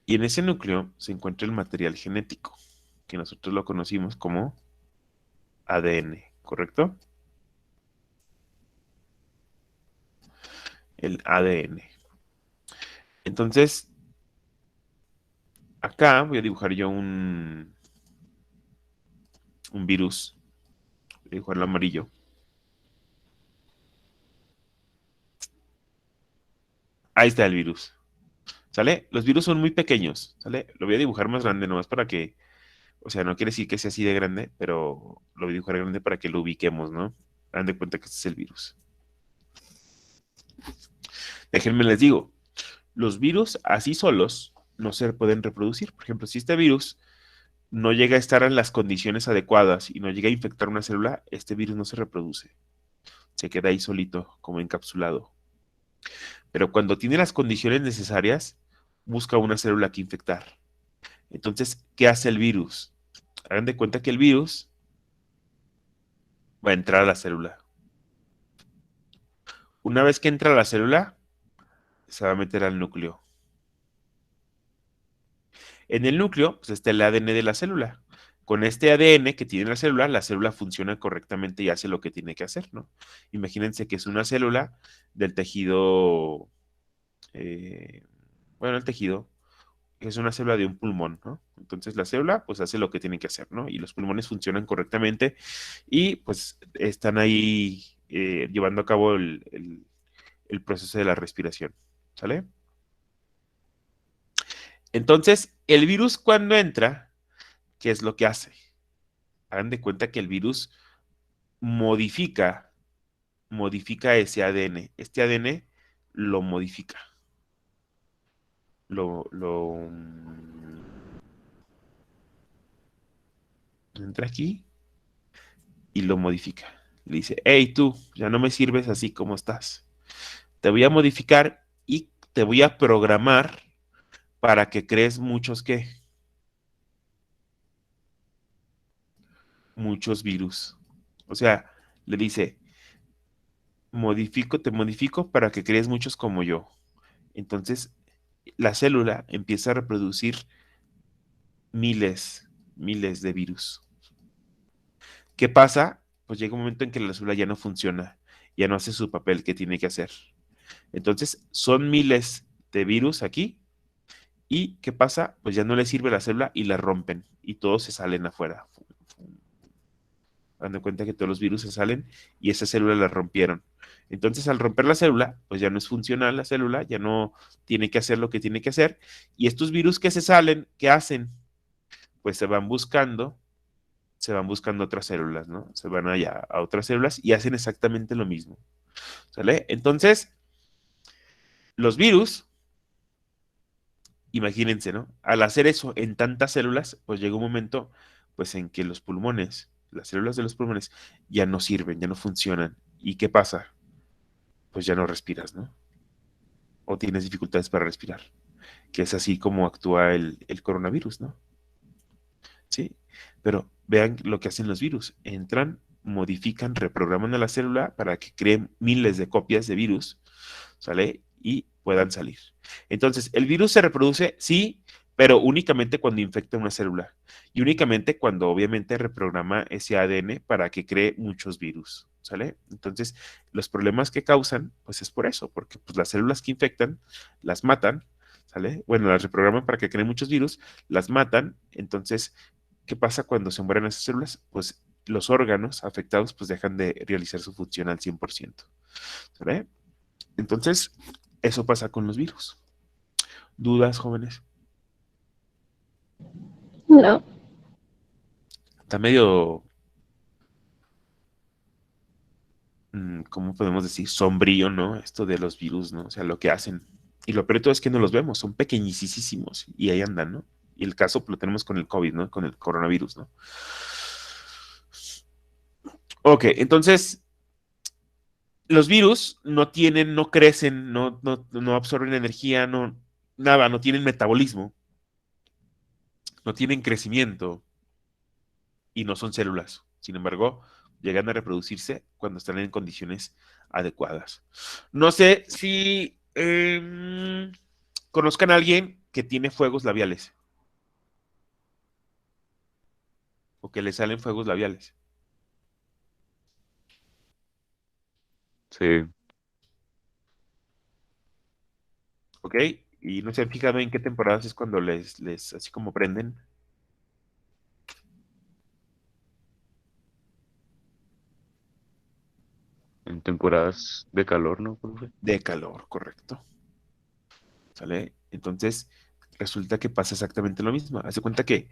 Speaker 1: Y en ese núcleo se encuentra el material genético, que nosotros lo conocimos como ADN, ¿correcto? El ADN. Entonces, acá voy a dibujar yo un virus. Voy a dibujarlo amarillo. Ahí está el virus. ¿Sale? Los virus son muy pequeños. ¿Sale? Lo voy a dibujar más grande nomás para que, o sea, no quiere decir que sea así de grande, pero lo voy a dibujar grande para que lo ubiquemos, ¿no? Hagan de cuenta que este es el virus. Déjenme les digo, los virus así solos no se pueden reproducir. Por ejemplo, si este virus no llega a estar en las condiciones adecuadas y no llega a infectar una célula, este virus no se reproduce. Se queda ahí solito, como encapsulado. Pero cuando tiene las condiciones necesarias, busca una célula que infectar. Entonces, ¿qué hace el virus? Hagan de cuenta que el virus va a entrar a la célula. Una vez que entra a la célula, se va a meter al núcleo. En el núcleo, pues está el ADN de la célula. Con este ADN que tiene la célula funciona correctamente y hace lo que tiene que hacer, ¿no? Imagínense que es una célula del tejido, eh, bueno, el tejido es una célula de un pulmón, ¿no? Entonces la célula pues hace lo que tiene que hacer, ¿no? Y los pulmones funcionan correctamente y pues están ahí llevando a cabo el proceso de la respiración, ¿sale? Entonces, el virus cuando entra, ¿qué es lo que hace? Hagan de cuenta que el virus modifica, modifica ese ADN. Este ADN lo modifica. Entra aquí y lo modifica. Le dice, hey tú, ya no me sirves así como estás. Te voy a modificar y te voy a programar para que crees muchos, ¿qué? Muchos virus. O sea, le dice, te modifico para que crees muchos como yo. Entonces, la célula empieza a reproducir miles, miles de virus. ¿Qué pasa? Pues llega un momento en que la célula ya no funciona, ya no hace su papel que tiene que hacer. Entonces, son miles de virus aquí. ¿Y qué pasa? Pues ya no le sirve la célula y la rompen y todos se salen afuera. Dando cuenta que todos los virus se salen y esa célula la rompieron. Entonces, al romper la célula, pues ya no es funcional la célula, ya no tiene que hacer lo que tiene que hacer. Y estos virus que se salen, ¿qué hacen? Pues se van buscando otras células, ¿no? Se van allá a otras células y hacen exactamente lo mismo. ¿Sale? Entonces, los virus, imagínense, ¿no? Al hacer eso en tantas células, pues llega un momento, pues en que los pulmones, las células de los pulmones, ya no sirven, ya no funcionan. ¿Y qué pasa? Pues ya no respiras, ¿no? O tienes dificultades para respirar, que es así como actúa el coronavirus, ¿no? Sí, pero vean lo que hacen los virus. Entran, modifican, reprograman a la célula para que creen miles de copias de virus, ¿sale? Y puedan salir. Entonces, el virus se reproduce, sí, pero únicamente cuando infecta una célula y únicamente cuando obviamente reprograma ese ADN para que cree muchos virus, ¿sale? Entonces, los problemas que causan, pues es por eso, porque pues, las células que infectan las matan, ¿sale? Bueno, las reprograman para que creen muchos virus, las matan, entonces ¿qué pasa cuando se mueren esas células? Pues los órganos afectados pues dejan de realizar su función al 100%. ¿Sabe? Entonces, eso pasa con los virus. ¿Dudas, jóvenes?
Speaker 4: No.
Speaker 1: Está medio, ¿cómo podemos decir? Sombrío, ¿no? Esto de los virus, ¿no? O sea, lo que hacen. Y lo peor de todo es que no los vemos, son pequeñísimos y ahí andan, ¿no? Y el caso pues, lo tenemos con el COVID, ¿no? Con el coronavirus, ¿no? Ok, entonces, los virus no tienen, no crecen, no absorben energía, no, nada, no tienen metabolismo, no tienen crecimiento y no son células. Sin embargo, llegan a reproducirse cuando están en condiciones adecuadas. No sé si conozcan a alguien que tiene fuegos labiales o que le salen fuegos labiales,
Speaker 3: Sí,
Speaker 1: ¿ok? Y no se han fijado en qué temporadas es cuando les así como prenden.
Speaker 5: En temporadas de calor, ¿no, profe?
Speaker 1: De calor, correcto. ¿Sale? Entonces, resulta que pasa exactamente lo mismo. Hace cuenta que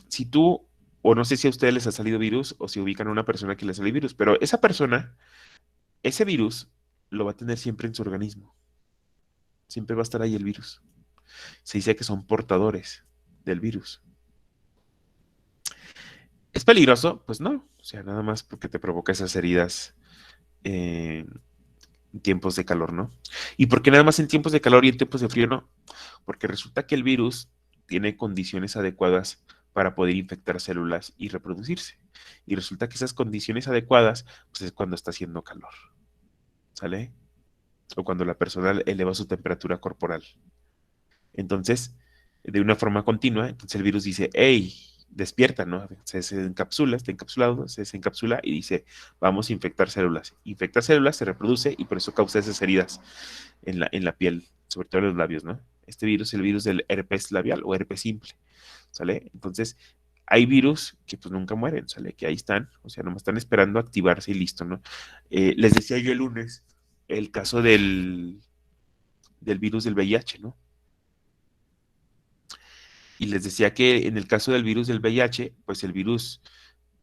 Speaker 1: si tú, o no sé si a ustedes les ha salido virus o si ubican a una persona que le sale virus, pero esa persona, ese virus, lo va a tener siempre en su organismo. Siempre va a estar ahí el virus. Se dice que son portadores del virus. ¿Es peligroso? Pues no. O sea, nada más porque te provoca esas heridas en tiempos de calor, ¿no? ¿Y por qué nada más en tiempos de calor y en tiempos de frío no? Porque resulta que el virus tiene condiciones adecuadas para poder infectar células y reproducirse. Y resulta que esas condiciones adecuadas, pues es cuando está haciendo calor, ¿sale? O cuando la persona eleva su temperatura corporal. Entonces, de una forma continua, entonces el virus dice, hey, despierta, ¿no? Se encapsula, está encapsulado, se desencapsula y dice, vamos a infectar células. Infecta células, se reproduce y por eso causa esas heridas en la piel, sobre todo en los labios, ¿no? Este virus es el virus del herpes labial o herpes simple, ¿sale? Entonces, hay virus que pues nunca mueren, ¿sale? Que ahí están, o sea, nomás están esperando activarse y listo, ¿no? Les decía yo el lunes el caso del virus del VIH, ¿no? Y les decía que en el caso del virus del VIH, pues el virus,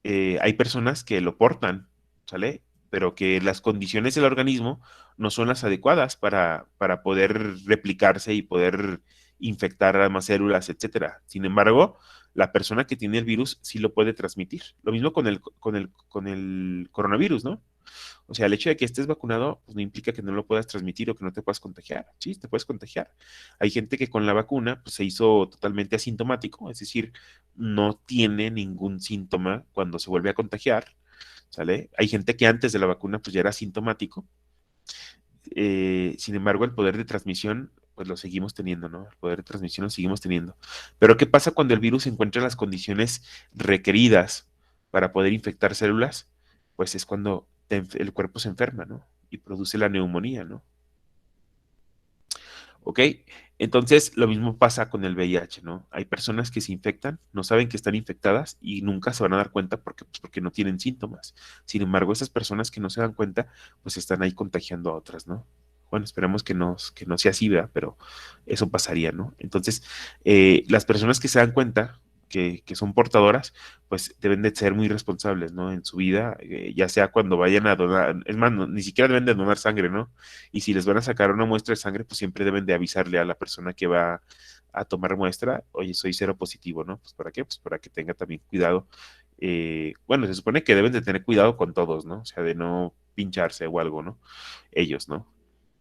Speaker 1: hay personas que lo portan, ¿sale? Pero que las condiciones del organismo no son las adecuadas para poder replicarse y poder infectar a más células, etcétera. Sin embargo, la persona que tiene el virus sí lo puede transmitir. Lo mismo con el coronavirus, ¿no? O sea, el hecho de que estés vacunado pues, no implica que no lo puedas transmitir o que no te puedas contagiar. Sí, te puedes contagiar. Hay gente que con la vacuna pues, se hizo totalmente asintomático, es decir, no tiene ningún síntoma cuando se vuelve a contagiar, ¿sale? Hay gente que antes de la vacuna pues ya era asintomático. Sin embargo, el poder de transmisión pues lo seguimos teniendo, ¿no? El poder de transmisión lo seguimos teniendo. Pero ¿qué pasa cuando el virus encuentra las condiciones requeridas para poder infectar células? Pues es cuando el cuerpo se enferma, ¿no? Y produce la neumonía, ¿no? ¿Ok? Entonces, lo mismo pasa con el VIH, ¿no? Hay personas que se infectan, no saben que están infectadas y nunca se van a dar cuenta porque no tienen síntomas. Sin embargo, esas personas que no se dan cuenta, pues están ahí contagiando a otras, ¿no? Bueno, esperemos que no sea así, ¿verdad? Pero eso pasaría, ¿no? Entonces, las personas que se dan cuenta que son portadoras, pues deben de ser muy responsables, ¿no? En su vida, ya sea cuando vayan a donar, es más, ni siquiera deben de donar sangre, ¿no? Y si les van a sacar una muestra de sangre, pues siempre deben de avisarle a la persona que va a tomar muestra, oye, soy cero positivo, ¿no? Pues ¿para qué? Pues para que tenga también cuidado. Bueno, se supone que deben de tener cuidado con todos, ¿no? O sea, de no pincharse o algo, ¿no? Ellos, ¿no?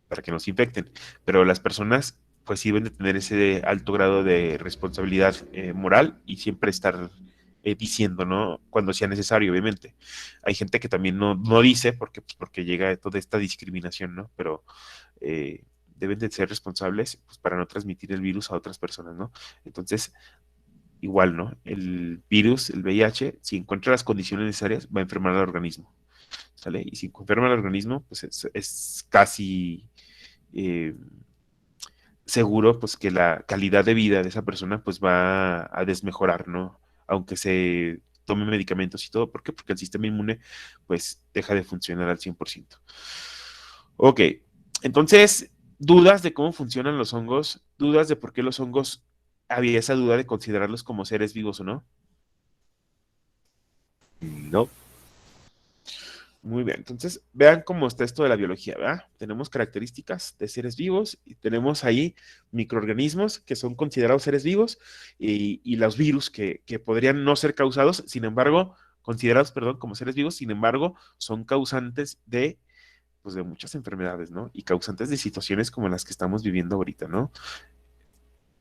Speaker 1: Para que no se infecten. Pero las personas, pues sí deben de tener ese alto grado de responsabilidad moral y siempre estar diciendo, ¿no? Cuando sea necesario, obviamente. Hay gente que también no dice porque llega toda esta discriminación, ¿no? Pero deben de ser responsables pues, para no transmitir el virus a otras personas, ¿no? Entonces, igual, ¿no? El virus, el VIH, si encuentra las condiciones necesarias, va a enfermar al organismo, ¿sale? Y si enferma al organismo, pues es casi eh, seguro pues que la calidad de vida de esa persona pues va a desmejorar, ¿no? Aunque se tome medicamentos y todo. ¿Por qué? Porque el sistema inmune pues deja de funcionar al 100%. Ok, entonces, dudas de cómo funcionan los hongos, dudas de por qué los hongos, había esa duda de considerarlos como seres vivos o no.
Speaker 3: No.
Speaker 1: Muy bien, entonces vean cómo está esto de la biología, ¿verdad? Tenemos características de seres vivos y tenemos ahí microorganismos que son considerados seres vivos y los virus que podrían no ser causados, sin embargo, considerados, perdón, como seres vivos, sin embargo, son causantes pues de muchas enfermedades, ¿no? Y causantes de situaciones como las que estamos viviendo ahorita, ¿no?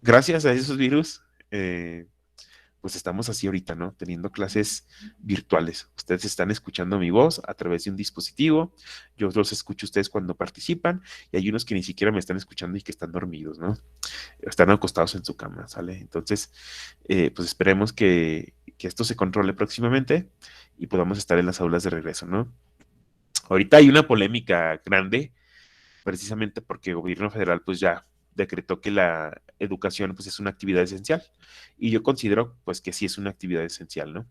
Speaker 1: Gracias a esos virus, pues estamos así ahorita, ¿no? Teniendo clases virtuales. Ustedes están escuchando mi voz a través de un dispositivo, yo los escucho a ustedes cuando participan y hay unos que ni siquiera me están escuchando y que están dormidos, ¿no? Están acostados en su cama, ¿sale? Entonces, pues esperemos que esto se controle próximamente y podamos estar en las aulas de regreso, ¿no? Ahorita hay una polémica grande, precisamente porque el gobierno federal, pues ya decretó que la educación pues es una actividad esencial. Y yo considero pues que sí es una actividad esencial, ¿no?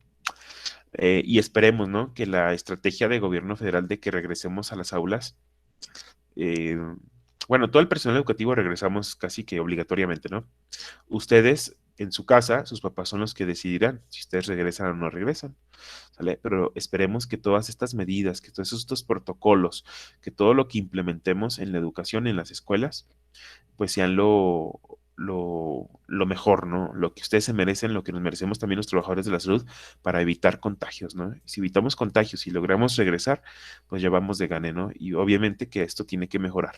Speaker 1: Y esperemos, ¿no? Que la estrategia de gobierno federal de que regresemos a las aulas, eh, bueno, todo el personal educativo regresamos casi que obligatoriamente, ¿no? Ustedes en su casa, sus papás son los que decidirán si ustedes regresan o no regresan, ¿sale? Pero esperemos que todas estas medidas, que todos estos protocolos, que todo lo que implementemos en la educación, en las escuelas, pues sean lo mejor, ¿no? Lo que ustedes se merecen, lo que nos merecemos también los trabajadores de la salud para evitar contagios, ¿no? Si evitamos contagios y logramos regresar, pues ya vamos de gane, ¿no? Y obviamente que esto tiene que mejorar,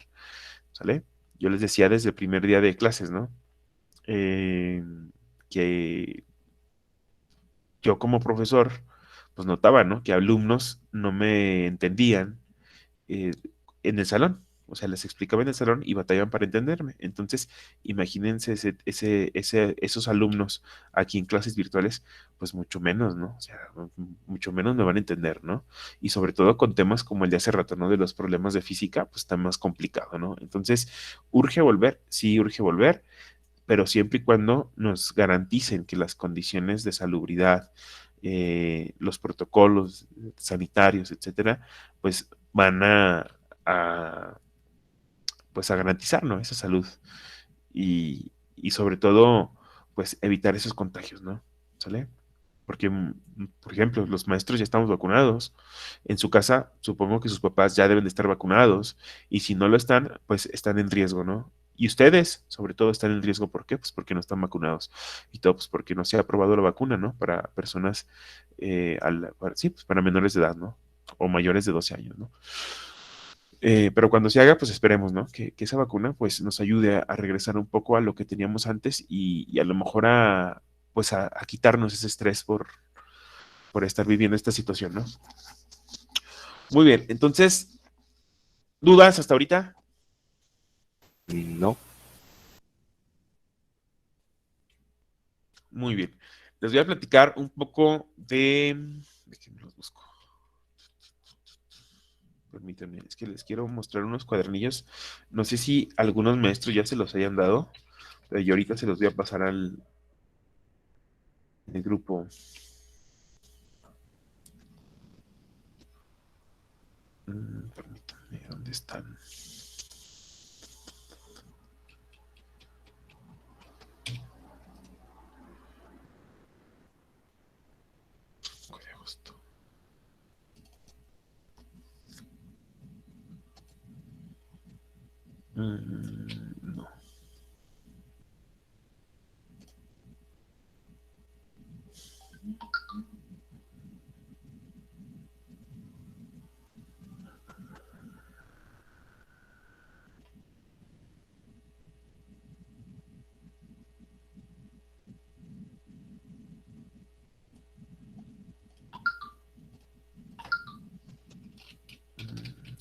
Speaker 1: ¿sale? Yo les decía desde el primer día de clases, ¿no? Eh, que yo como profesor, pues notaba, ¿no? Que alumnos no me entendían eh, en el salón. O sea, les explicaba en el salón y batallaban para entenderme. Entonces, imagínense esos alumnos aquí en clases virtuales, pues mucho menos, ¿no? O sea, mucho menos me van a entender, ¿no? Y sobre todo con temas como el de hace rato, ¿no? De los problemas de física, pues está más complicado, ¿no? Entonces, urge volver, sí, urge volver, pero siempre y cuando nos garanticen que las condiciones de salubridad, los protocolos sanitarios, etcétera, pues van a, pues a garantizar, ¿no? Esa salud y sobre todo, pues evitar esos contagios, ¿no? ¿Sale? Porque, por ejemplo, los maestros ya estamos vacunados. En su casa, supongo que sus papás ya deben de estar vacunados. Y si no lo están, pues están en riesgo, ¿no? Y ustedes, sobre todo, están en riesgo. ¿Por qué? Pues porque no están vacunados. Y todo, pues porque no se ha aprobado la vacuna, ¿no? Para personas, sí, pues para menores de edad, ¿no? O mayores de 12 años, ¿no? Pero cuando se haga, pues esperemos, ¿no? Que esa vacuna, pues, nos ayude a regresar un poco a lo que teníamos antes y a lo mejor pues, a quitarnos ese estrés por estar viviendo esta situación, ¿no? Muy bien, entonces, ¿dudas hasta ahorita?
Speaker 3: No.
Speaker 1: Muy bien. Les voy a platicar un poco de... Déjenme los busco. Permítanme, es que les quiero mostrar unos cuadernillos. No sé si algunos maestros ya se los hayan dado, pero yo ahorita se los voy a pasar al el grupo. Permítanme, ¿dónde están? De agosto. No.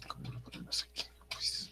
Speaker 1: ¿Cómo lo ponemos aquí? Pues,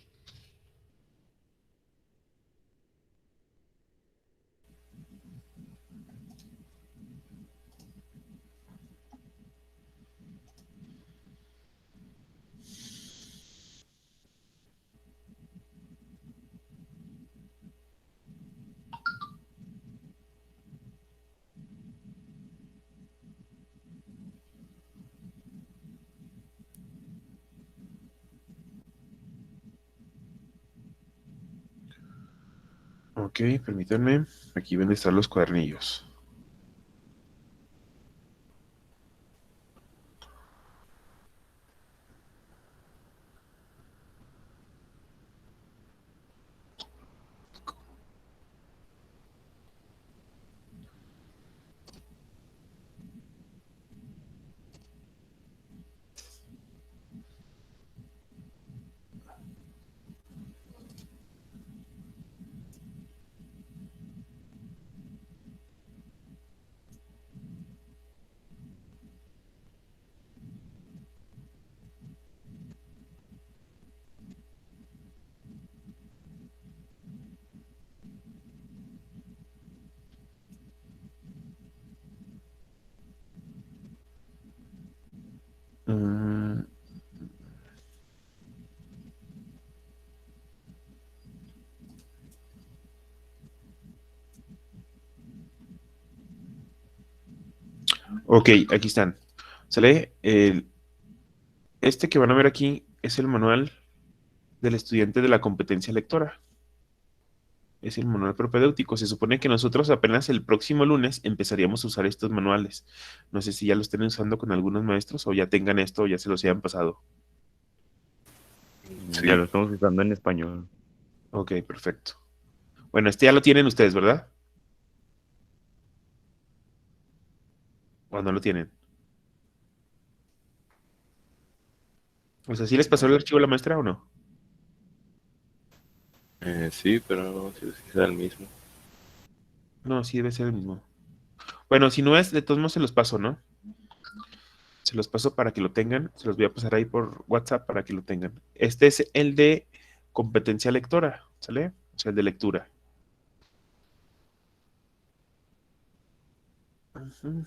Speaker 1: ok, permítanme. Aquí van a estar los cuadernillos. Ok, aquí están. ¿Sale? Este que van a ver aquí es el manual del estudiante de la competencia lectora. Es el manual propedéutico. Se supone que nosotros apenas el próximo lunes empezaríamos a usar estos manuales. No sé si ya lo estén usando con algunos maestros o ya tengan esto o ya se los hayan pasado.
Speaker 5: Ya
Speaker 3: Sí,
Speaker 5: lo estamos usando en español.
Speaker 1: Ok, perfecto. Bueno, este ya lo tienen ustedes, ¿verdad? ¿O no lo tienen? O sea, ¿sí les pasó el archivo a la maestra o no?
Speaker 3: sí, pero sí, sí es el mismo.
Speaker 1: No, sí debe ser el mismo. Bueno, si no es, de todos modos se los paso, ¿no? Se los paso para que lo tengan. Se los voy a pasar ahí por WhatsApp para que lo tengan. Este es el de competencia lectora, ¿sale? O sea, el de lectura. Ujú.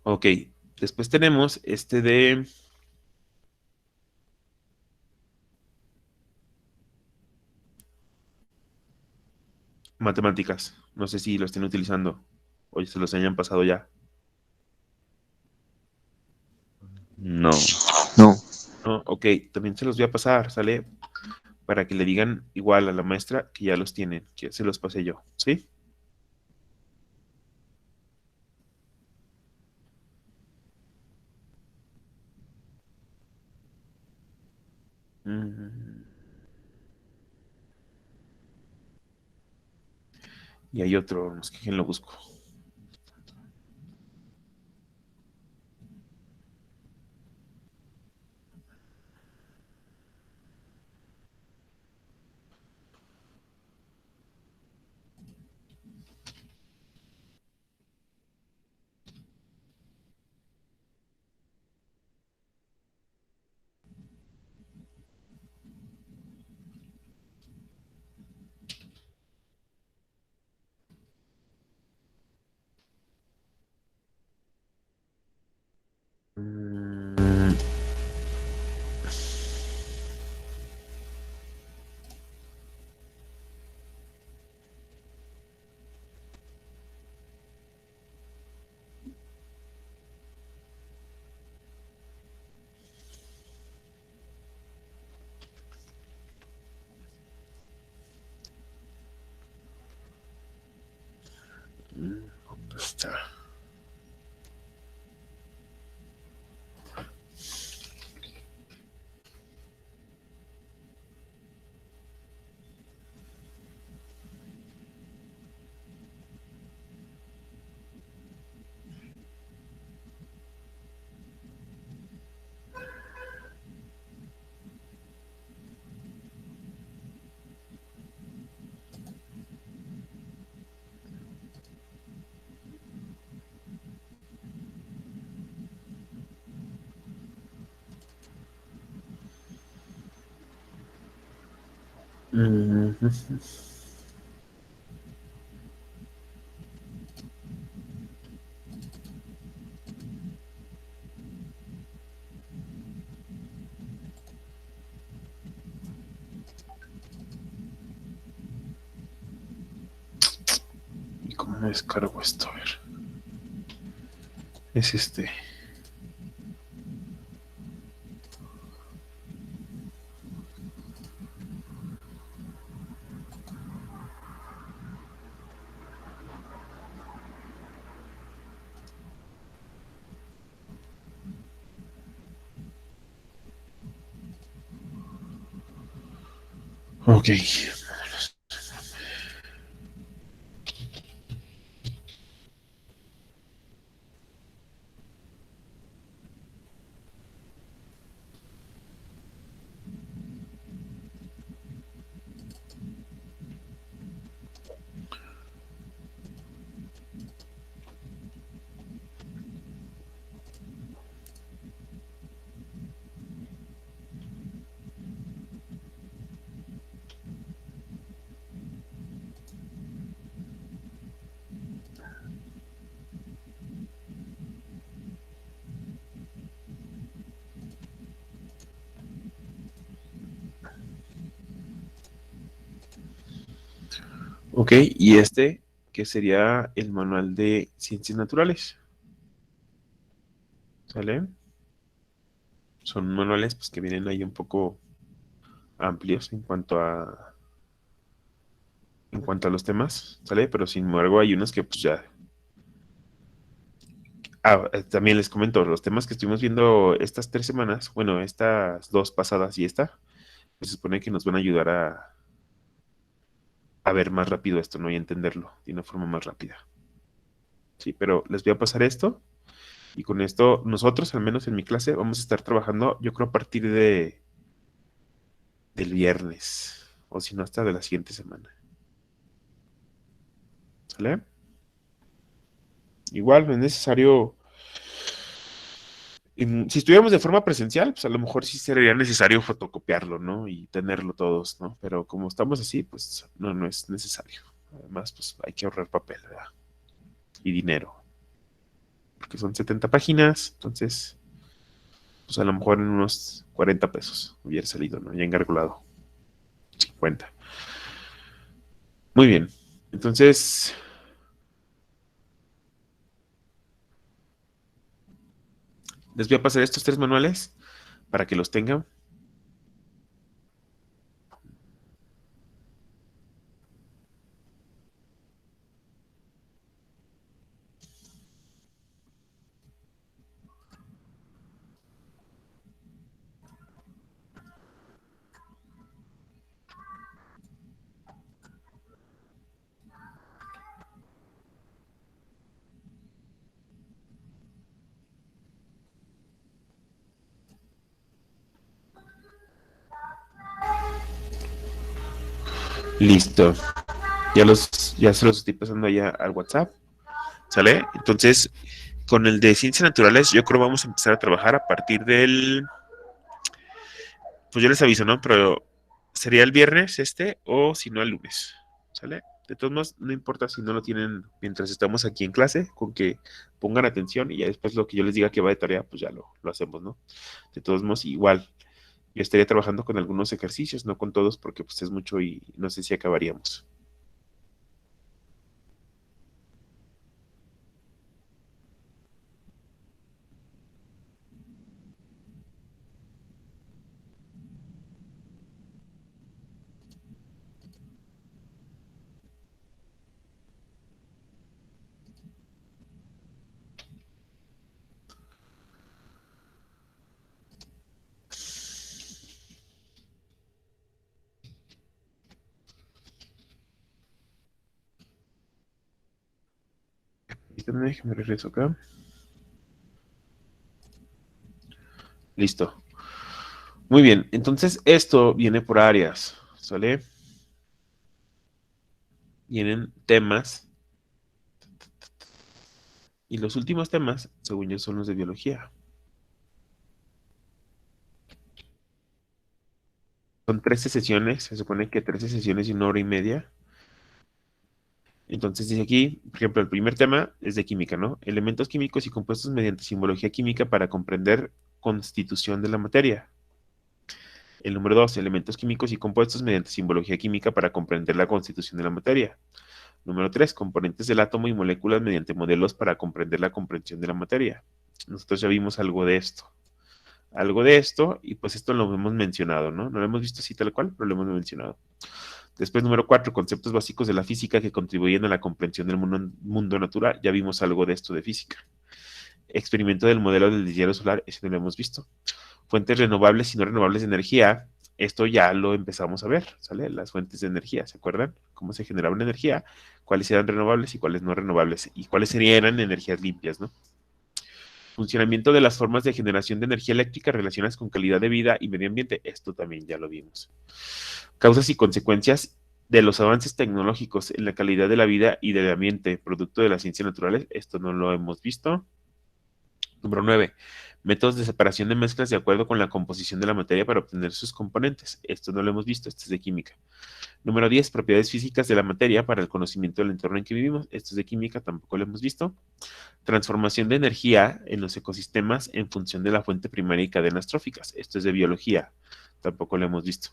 Speaker 1: Ok, después tenemos este de matemáticas. No sé si lo estén utilizando o se los hayan pasado ya.
Speaker 5: No.
Speaker 2: No.
Speaker 1: No, ok, también se los voy a pasar, ¿sale? Para que le digan igual a la maestra que ya los tienen, que se los pasé yo, ¿sí? Mm, y hay otro, es que ¿quién lo busco? Mm, ¿dónde está? Mm, ¿y cómo me descargo esto? A ver. Es este. Ok. Ok, y este, que sería el manual de ciencias naturales. ¿Sale? Son manuales pues, que vienen ahí un poco amplios en cuanto a los temas, ¿sale? Pero sin embargo hay unos que pues ya... también les comento, los temas que estuvimos viendo estas 3 semanas, bueno, estas 2 pasadas y esta, pues se supone que nos van a ayudar a ver más rápido esto, ¿no? Y entenderlo de una forma más rápida. Sí, pero les voy a pasar esto y con esto nosotros, al menos en mi clase, vamos a estar trabajando, yo creo, a partir del viernes, o si no, hasta de la siguiente semana. ¿Sale? Igual, no es necesario. Si estuviéramos de forma presencial, pues a lo mejor sí sería necesario fotocopiarlo, ¿no? Y tenerlo todos, ¿no? Pero como estamos así, pues no es necesario. Además, pues hay que ahorrar papel, ¿verdad? Y dinero. Porque son 70 páginas, entonces, pues a lo mejor en unos 40 pesos hubiera salido, ¿no? Ya engargolado. 50. Muy bien. Entonces, les voy a pasar estos 3 manuales para que los tengan. Listo. Ya se los estoy pasando allá al WhatsApp. ¿Sale? Entonces, con el de ciencias naturales, yo creo vamos a empezar a trabajar a partir del. Pues yo les aviso, ¿no? Pero sería el viernes o si no el lunes. ¿Sale? De todos modos, no importa si no lo tienen mientras estamos aquí en clase, con que pongan atención y ya después lo que yo les diga que va de tarea, pues ya lo hacemos, ¿no? De todos modos, igual. Yo estaría trabajando con algunos ejercicios, no con todos, porque pues es mucho y no sé si acabaríamos. Listo, déjame regreso acá. Listo. Muy bien, entonces esto viene por áreas, ¿sale? Vienen temas y los últimos temas, según yo, son los de biología. Son 13 sesiones, se supone que 13 sesiones y 1 hora y media. Entonces dice aquí, por ejemplo, el primer tema es de química, ¿no? Elementos químicos y compuestos mediante simbología química para comprender constitución de la materia. El número 2, elementos químicos y compuestos mediante simbología química para comprender la constitución de la materia. Número 3, componentes del átomo y moléculas mediante modelos para comprender la comprensión de la materia. Nosotros ya vimos algo de esto, y pues esto lo hemos mencionado, ¿no? No lo hemos visto así tal cual, pero lo hemos mencionado. Después, número 4, conceptos básicos de la física que contribuyen a la comprensión del mundo natural. Ya vimos algo de esto de física. Experimento del modelo del deshielo solar, ese no lo hemos visto. Fuentes renovables y no renovables de energía, esto ya lo empezamos a ver, ¿sale? Las fuentes de energía, ¿se acuerdan? Cómo se generaba la energía, cuáles eran renovables y cuáles no renovables, y cuáles serían energías limpias, ¿no? Funcionamiento de las formas de generación de energía eléctrica relacionadas con calidad de vida y medio ambiente, esto también ya lo vimos. Causas y consecuencias de los avances tecnológicos en la calidad de la vida y del ambiente, producto de las ciencias naturales, esto no lo hemos visto. Número 9. Métodos de separación de mezclas de acuerdo con la composición de la materia para obtener sus componentes. Esto no lo hemos visto, esto es de química. Número 10. Propiedades físicas de la materia para el conocimiento del entorno en que vivimos. Esto es de química, tampoco lo hemos visto. Transformación de energía en los ecosistemas en función de la fuente primaria y cadenas tróficas. Esto es de biología, tampoco lo hemos visto.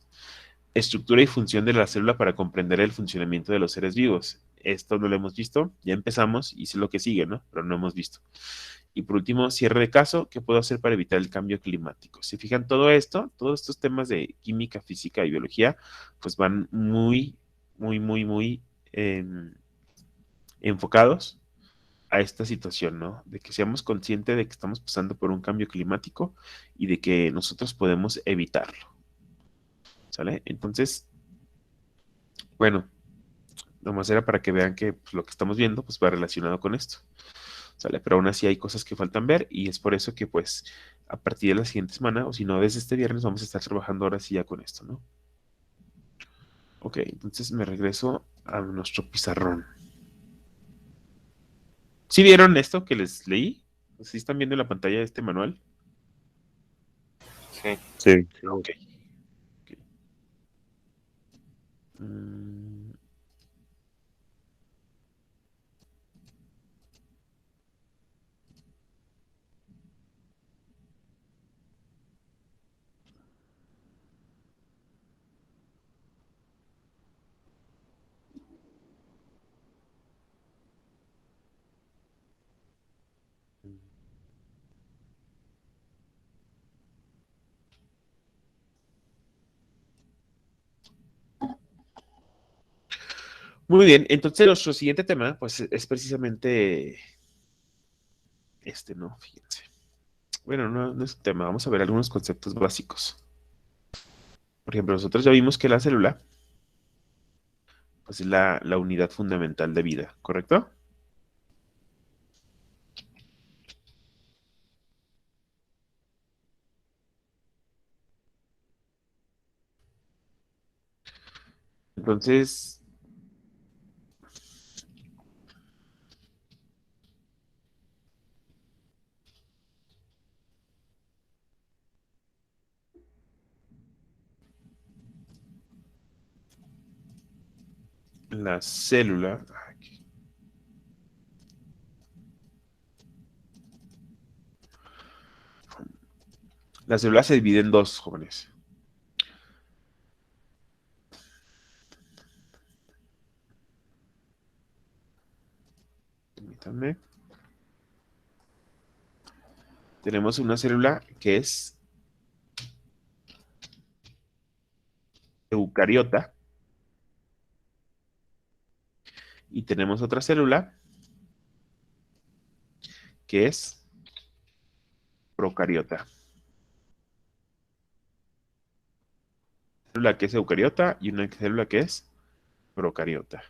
Speaker 1: estructura y función de la célula para comprender el funcionamiento de los seres vivos. Esto no lo hemos visto, ya empezamos y es lo que sigue, ¿no? Pero no hemos visto. Y por último, cierre de caso, ¿qué puedo hacer para evitar el cambio climático? Si fijan todo esto, todos estos temas de química, física y biología, pues van muy enfocados a esta situación, ¿no? De que seamos conscientes de que estamos pasando por un cambio climático y de que nosotros podemos evitarlo, ¿sale? Entonces, bueno, nomás era para que vean que pues, lo que estamos viendo pues va relacionado con esto, ¿sale? Pero aún así hay cosas que faltan ver y es por eso que pues a partir de la siguiente semana o si no desde este viernes vamos a estar trabajando ahora sí ya con esto, ¿no? Ok, entonces me regreso a nuestro pizarrón. ¿Sí vieron esto que les leí? ¿Sí están viendo en la pantalla este manual?
Speaker 3: Sí.
Speaker 5: Sí.
Speaker 1: Ok. Ok. Mm, Muy bien, entonces nuestro siguiente tema, pues es precisamente este, ¿no? Fíjense. Bueno, no es un tema, vamos a ver algunos conceptos básicos. Por ejemplo, nosotros ya vimos que la célula, pues es la unidad fundamental de vida, ¿correcto? Entonces, la célula, la célula se divide en dos, jóvenes. Permítanme. Tenemos una célula que es eucariota y tenemos otra célula que es procariota. Célula que es eucariota y una célula que es procariota.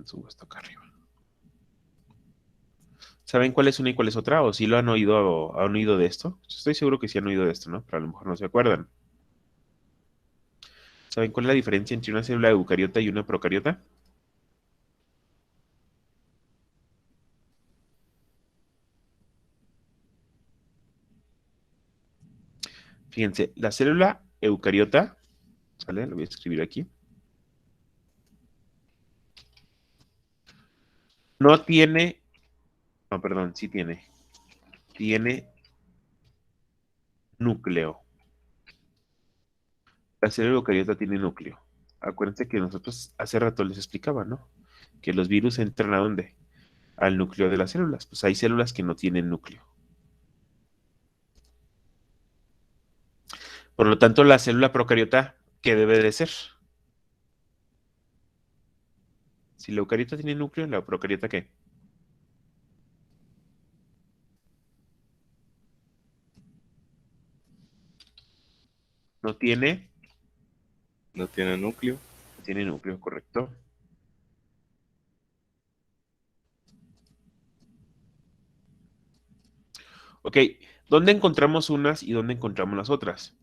Speaker 1: Subo esto acá arriba. ¿Saben cuál es una y cuál es otra? ¿O si lo han oído de esto? Estoy seguro que sí han oído de esto, ¿no? Pero a lo mejor no se acuerdan. ¿Saben cuál es la diferencia entre una célula eucariota y una procariota? Fíjense, la célula eucariota, ¿sale? Lo voy a escribir aquí. No tiene, no, perdón, sí tiene. Tiene núcleo. La célula eucariota tiene núcleo. Acuérdense que nosotros hace rato les explicaba, ¿no? Que los virus entran ¿a dónde? Al núcleo de las células. Pues hay células que no tienen núcleo. Por lo tanto, la célula procariota, ¿qué debe de ser? Si la eucariota tiene núcleo, ¿la procariota qué? No tiene,
Speaker 3: No tiene núcleo.
Speaker 1: tiene núcleo, correcto. Ok, ¿dónde encontramos unas y dónde encontramos las otras?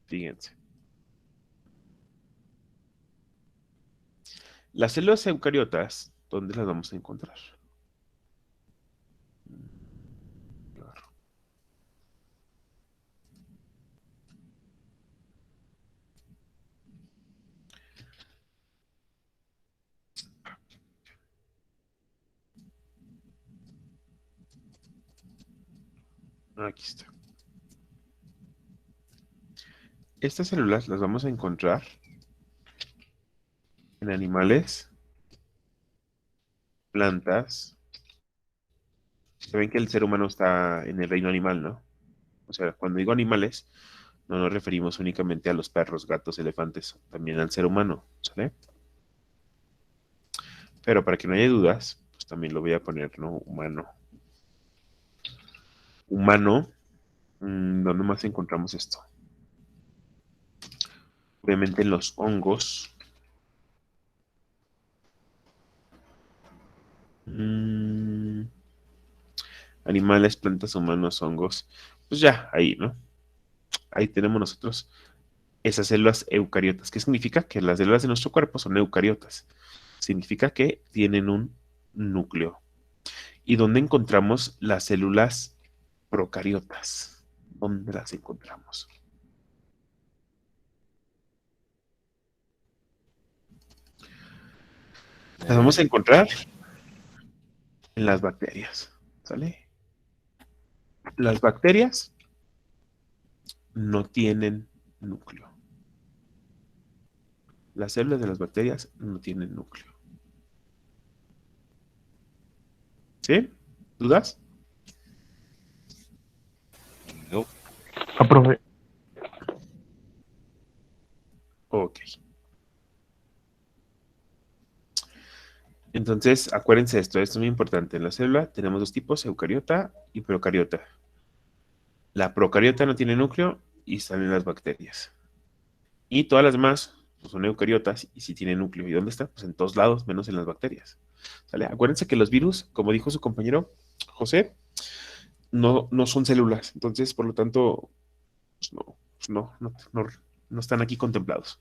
Speaker 1: Fíjense. Las células eucariotas, ¿dónde las vamos a encontrar? Claro. Aquí está. Estas células las vamos a encontrar en animales, plantas. Saben que el ser humano está en el reino animal, ¿no? O sea, cuando digo animales, no nos referimos únicamente a los perros, gatos, elefantes, también al ser humano, ¿sale? Pero para que no haya dudas, pues también lo voy a poner, ¿no? Humano. Humano, ¿dónde más encontramos esto? Obviamente en los hongos. Mm, animales, plantas, humanos, hongos. Pues ya, ahí, ¿no? Ahí tenemos nosotros esas células eucariotas. ¿Qué significa? Que las células de nuestro cuerpo son eucariotas. Significa que tienen un núcleo. ¿Y dónde encontramos las células procariotas? ¿Dónde las encontramos? Las vamos a encontrar en las bacterias. ¿Sale? Las bacterias no tienen núcleo. Las células de las bacterias no tienen núcleo. ¿Sí? ¿Dudas?
Speaker 3: No.
Speaker 6: Profe.
Speaker 1: Ok. Entonces, acuérdense de esto es muy importante. En la célula tenemos dos tipos, eucariota y procariota. La procariota no tiene núcleo y están en las bacterias. Y todas las demás pues, son eucariotas y sí tienen núcleo. ¿Y dónde está? Pues en todos lados, menos en las bacterias. ¿Sale? Acuérdense que los virus, como dijo su compañero José, no son células. Entonces, por lo tanto, pues no están aquí contemplados.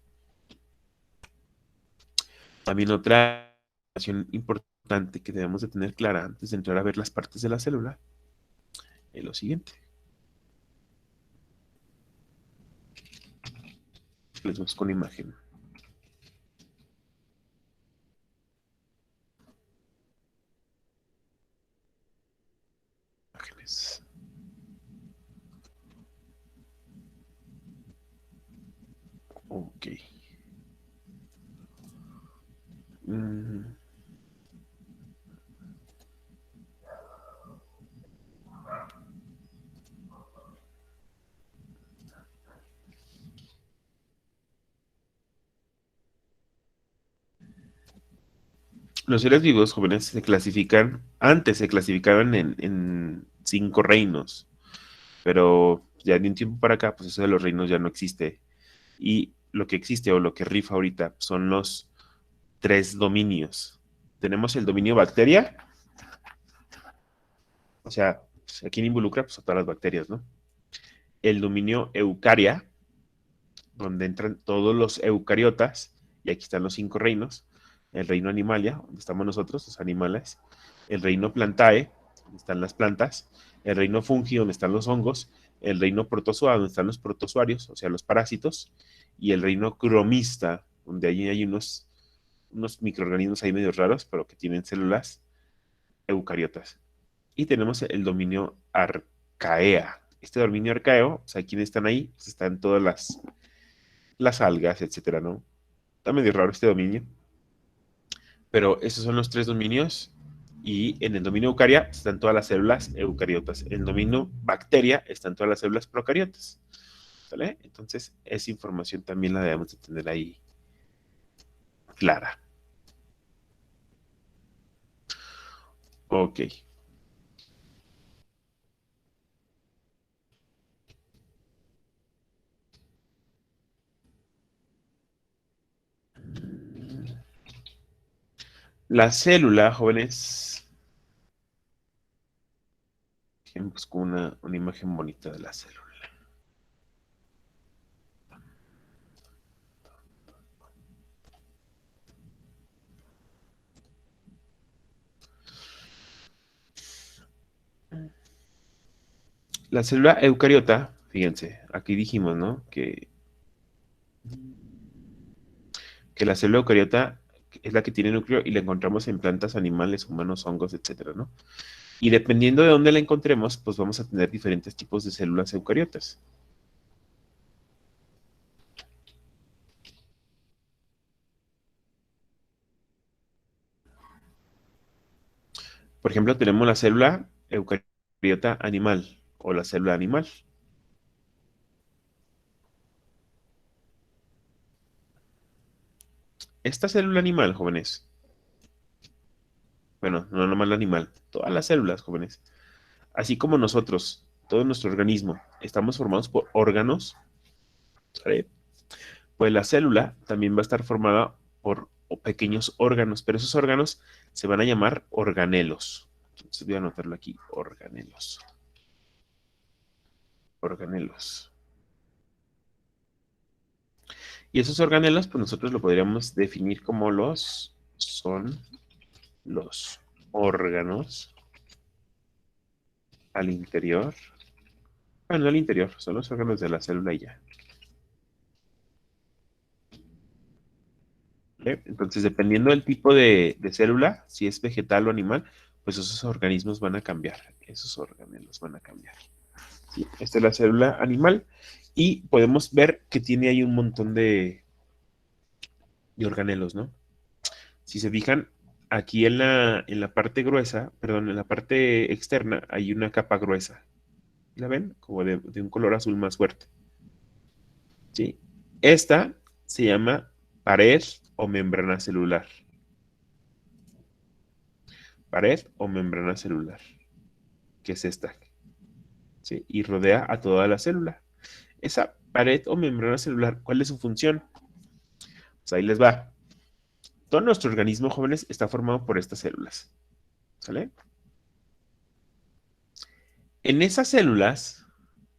Speaker 1: También otra información importante que debemos de tener clara antes de entrar a ver las partes de la célula es lo siguiente. Les busco una imagen. Imágenes. Ok. Mm. Los seres vivos jóvenes se clasifican, antes se clasificaban en 5 reinos, pero ya de un tiempo para acá, pues eso de los reinos ya no existe. Y lo que existe o lo que rifa ahorita son los 3 dominios. Tenemos el dominio bacteria, o sea, pues, ¿a quién involucra? Pues a todas las bacterias, ¿no? El dominio eucaria, donde entran todos los eucariotas, y aquí están los 5 reinos. El reino animalia, donde estamos nosotros, los animales. El reino plantae, donde están las plantas. El reino fungi, donde están los hongos. El reino protozoa, donde están los protozoarios, o sea, los parásitos. Y el reino cromista, donde hay unos microorganismos ahí medio raros, pero que tienen células eucariotas. Y tenemos el dominio arcaea. Este dominio arcaeo, o sea, ¿quiénes están ahí? Pues están todas las algas, etcétera, ¿no? Está medio raro este dominio. Pero esos son los 3 dominios. Y en el dominio eucaria están todas las células eucariotas. En el dominio bacteria están todas las células procariotas. ¿Vale? Entonces, esa información también la debemos de tener ahí clara. Ok. La célula, jóvenes. Busco una imagen bonita de la célula. La célula eucariota, fíjense, aquí dijimos, ¿no? Que la célula eucariota es la que tiene núcleo y la encontramos en plantas, animales, humanos, hongos, etcétera, ¿no? Y dependiendo de dónde la encontremos, pues vamos a tener diferentes tipos de células eucariotas. Por ejemplo, tenemos la célula eucariota animal o la célula animal. Esta célula animal, jóvenes, bueno, no nomás la animal, todas las células, jóvenes, así como nosotros, todo nuestro organismo, estamos formados por órganos, ¿sale? Pues la célula también va a estar formada por pequeños órganos, pero esos órganos se van a llamar organelos. Entonces voy a anotarlo aquí, organelos. Organelos. Y esos organelos, pues nosotros lo podríamos definir como son los órganos al interior. Bueno, no al interior, son los órganos de la célula y ya. ¿Vale? Entonces, dependiendo del tipo de célula, si es vegetal o animal, pues esos organismos van a cambiar. Esos organelos van a cambiar. ¿Sí? Esta es la célula animal y podemos ver que tiene ahí un montón de organelos, ¿no? Si se fijan, aquí en la parte gruesa, perdón, en la parte externa hay una capa gruesa. ¿La ven? Como de un color azul más fuerte. ¿Sí? Esta se llama pared o membrana celular. Pared o membrana celular, que es esta. ¿Sí? Y rodea a toda la célula. Esa pared o membrana celular, ¿cuál es su función? Pues ahí les va. Todo nuestro organismo, jóvenes, está formado por estas células. ¿Sale? En esas células,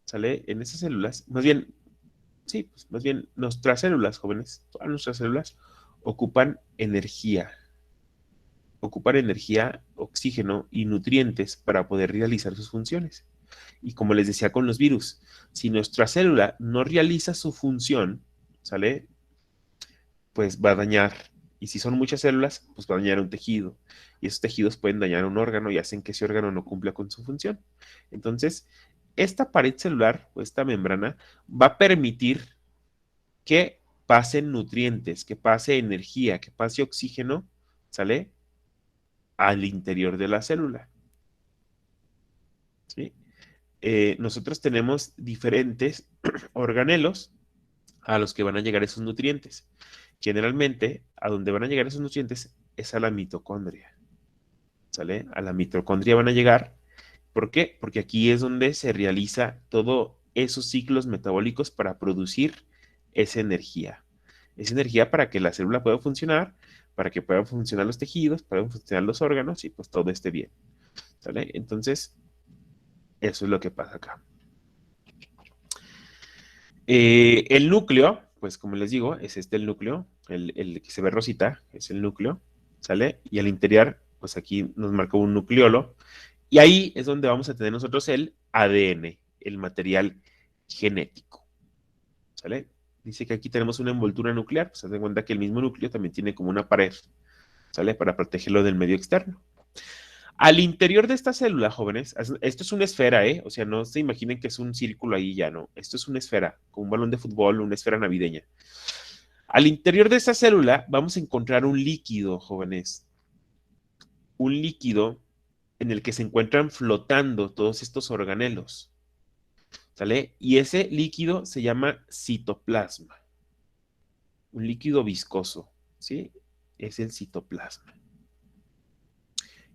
Speaker 1: ¿sale? En esas células, más bien, sí, pues más bien nuestras células, jóvenes, todas nuestras células ocupan energía, oxígeno y nutrientes para poder realizar sus funciones. Y como les decía con los virus, si nuestra célula no realiza su función, ¿sale? Pues va a dañar. Y si son muchas células, pues va a dañar un tejido. Y esos tejidos pueden dañar un órgano y hacen que ese órgano no cumpla con su función. Entonces, esta pared celular o esta membrana va a permitir que pasen nutrientes, que pase energía, que pase oxígeno, ¿sale? Al interior de la célula. ¿Sí? Nosotros tenemos diferentes organelos a los que van a llegar esos nutrientes. Generalmente, a donde van a llegar esos nutrientes es a la mitocondria. ¿Sale? A la mitocondria van a llegar. ¿Por qué? Porque aquí es donde se realiza todos esos ciclos metabólicos para producir esa energía. Esa energía para que la célula pueda funcionar, para que puedan funcionar los tejidos, puedan funcionar los órganos y pues todo esté bien. ¿Sale? Entonces, eso es lo que pasa acá. El núcleo, pues como les digo, es este el núcleo, el que se ve rosita, es el núcleo, ¿sale? Y al interior, pues aquí nos marcó un nucleolo. Y ahí es donde vamos a tener nosotros el ADN, el material genético, ¿sale? Dice que aquí tenemos una envoltura nuclear, pues se dan cuenta que el mismo núcleo también tiene como una pared, ¿sale? Para protegerlo del medio externo. Al interior de esta célula, jóvenes, esto es una esfera, ¿eh? O sea, no se imaginen que es un círculo ahí ya, ¿no? Esto es una esfera, como un balón de fútbol, una esfera navideña. Al interior de esta célula vamos a encontrar un líquido, jóvenes. Un líquido en el que se encuentran flotando todos estos organelos, ¿sale? Y ese líquido se llama citoplasma. Un líquido viscoso, ¿sí? Es el citoplasma.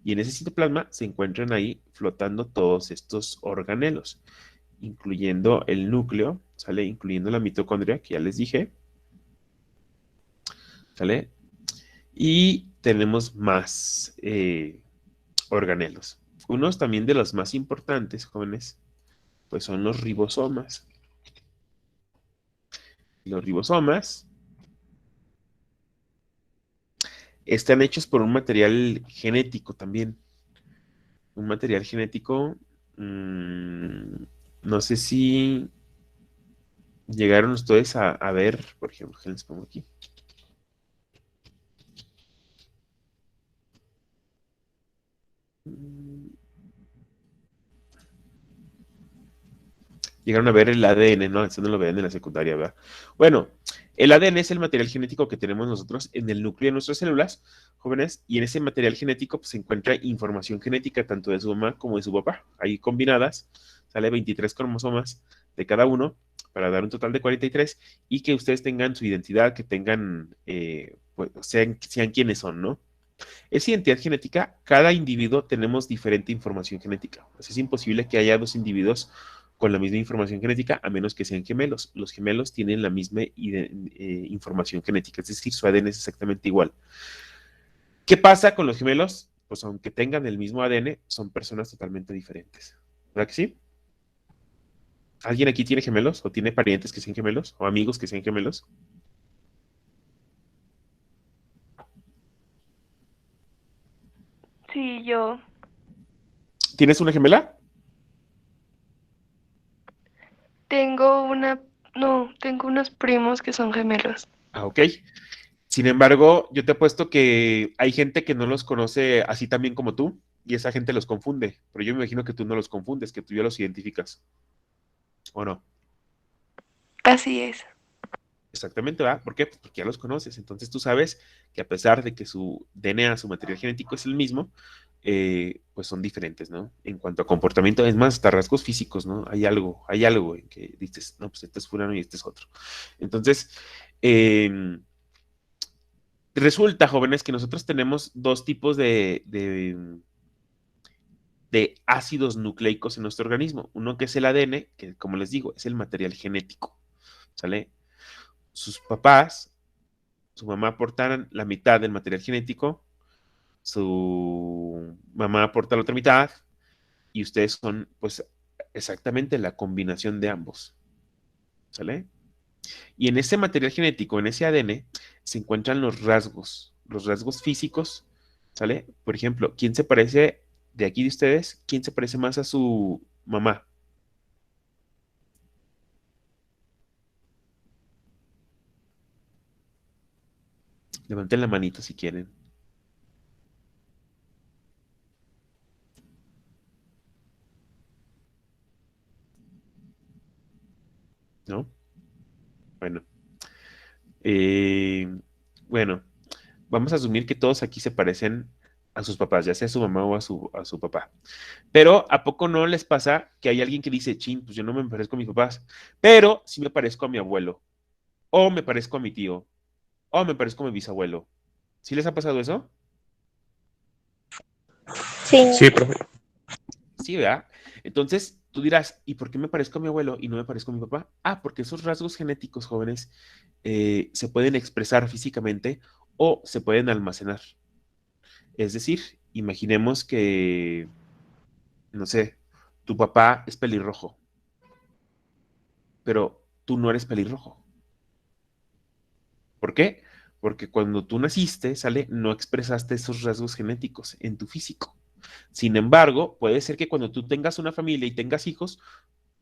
Speaker 1: Y en ese citoplasma se encuentran ahí flotando todos estos organelos, incluyendo el núcleo, ¿sale? Incluyendo la mitocondria, que ya les dije, ¿sale? Y tenemos más organelos. Unos también de los más importantes, jóvenes, pues son los ribosomas. Los ribosomas están hechos por un material genético también. Un material genético, no sé si llegaron ustedes a ver, por ejemplo, que les pongo aquí. Llegaron a ver el ADN, ¿no? Eso no lo ven en la secundaria, ¿verdad? Bueno, el ADN es el material genético que tenemos nosotros en el núcleo de nuestras células, jóvenes, y en ese material genético pues, se encuentra información genética tanto de su mamá como de su papá, ahí combinadas, sale 23 cromosomas de cada uno para dar un total de 43 y que ustedes tengan su identidad, que tengan, pues, sean quienes son, ¿no? Esa identidad genética, cada individuo tenemos diferente información genética. Pues es imposible que haya dos individuos con la misma información genética a menos que sean gemelos. Los gemelos tienen la misma información genética, es decir, su ADN es exactamente igual. ¿Qué pasa con los gemelos? Pues aunque tengan el mismo ADN, son personas totalmente diferentes. ¿Verdad que sí? ¿Alguien aquí tiene gemelos? ¿O tiene parientes que sean gemelos? ¿O amigos que sean gemelos?
Speaker 6: Sí, yo
Speaker 1: ¿Tienes una gemela?
Speaker 6: tengo tengo unos primos que son gemelos.
Speaker 1: Ah, ok. Sin embargo, yo te apuesto que hay gente que no los conoce así también como tú y esa gente los confunde, pero yo me imagino que tú no los confundes, que tú ya los identificas, ¿o no?
Speaker 6: Así es.
Speaker 1: Exactamente, ¿verdad? ¿Por qué? Pues porque ya los conoces, entonces tú sabes que a pesar de que su DNA, su material genético es el mismo, pues son diferentes, ¿no? En cuanto a comportamiento, es más, hasta rasgos físicos, ¿no? Hay algo en que dices, no, pues este es fulano y este es otro. Entonces, resulta, jóvenes, que nosotros tenemos dos tipos de ácidos nucleicos en nuestro organismo. Uno que es el ADN, que como les digo, es el material genético, ¿sale? Sus papás, su mamá aportaran la mitad del material genético, su mamá aporta la otra mitad, y ustedes son, pues, exactamente la combinación de ambos, ¿sale? Y en ese material genético, en ese ADN, se encuentran los rasgos físicos, ¿sale? Por ejemplo, ¿quién se parece de aquí de ustedes? ¿Quién se parece más a su mamá? Levanten la manito si quieren, ¿no? Bueno, eh, bueno, vamos a asumir que todos aquí se parecen a sus papás, ya sea a su mamá o a su papá. Pero ¿a poco no les pasa que hay alguien que dice, chin, pues yo no me parezco a mis papás, pero sí me parezco a mi abuelo, o me parezco a mi tío, o me parezco a mi bisabuelo? ¿Sí les ha pasado eso?
Speaker 4: Sí.
Speaker 2: Sí, profe.
Speaker 1: Sí, ¿verdad? Entonces tú dirás, ¿y por qué me parezco a mi abuelo y no me parezco a mi papá? Ah, porque esos rasgos genéticos jóvenes se pueden expresar físicamente o se pueden almacenar. Es decir, imaginemos que, no sé, tu papá es pelirrojo, pero tú no eres pelirrojo. ¿Por qué? Porque cuando tú naciste, sale, no expresaste esos rasgos genéticos en tu físico. Sin embargo, puede ser que cuando tú tengas una familia y tengas hijos,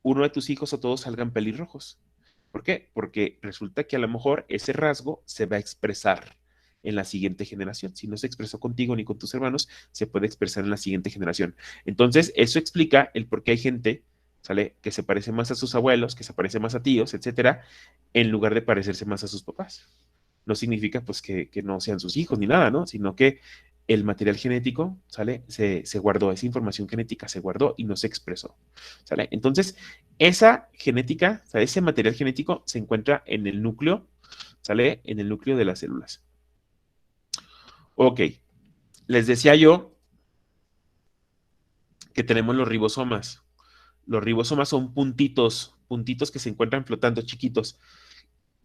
Speaker 1: uno de tus hijos o todos salgan pelirrojos. ¿Por qué? Porque resulta que a lo mejor ese rasgo se va a expresar en la siguiente generación. Si no se expresó contigo ni con tus hermanos, se puede expresar en la siguiente generación. Entonces, eso explica el por qué hay gente, ¿sale? Que se parece más a sus abuelos, que se parece más a tíos, etcétera, en lugar de parecerse más a sus papás. No significa pues que no sean sus hijos ni nada, ¿no? Sino que el material genético, ¿sale? Se guardó, esa información genética se guardó y no se expresó, ¿sale? Entonces, esa genética, o sea, ese material genético se encuentra en el núcleo, ¿sale? En el núcleo de las células. Ok, les decía yo que tenemos los ribosomas. Los ribosomas son puntitos, puntitos que se encuentran flotando chiquitos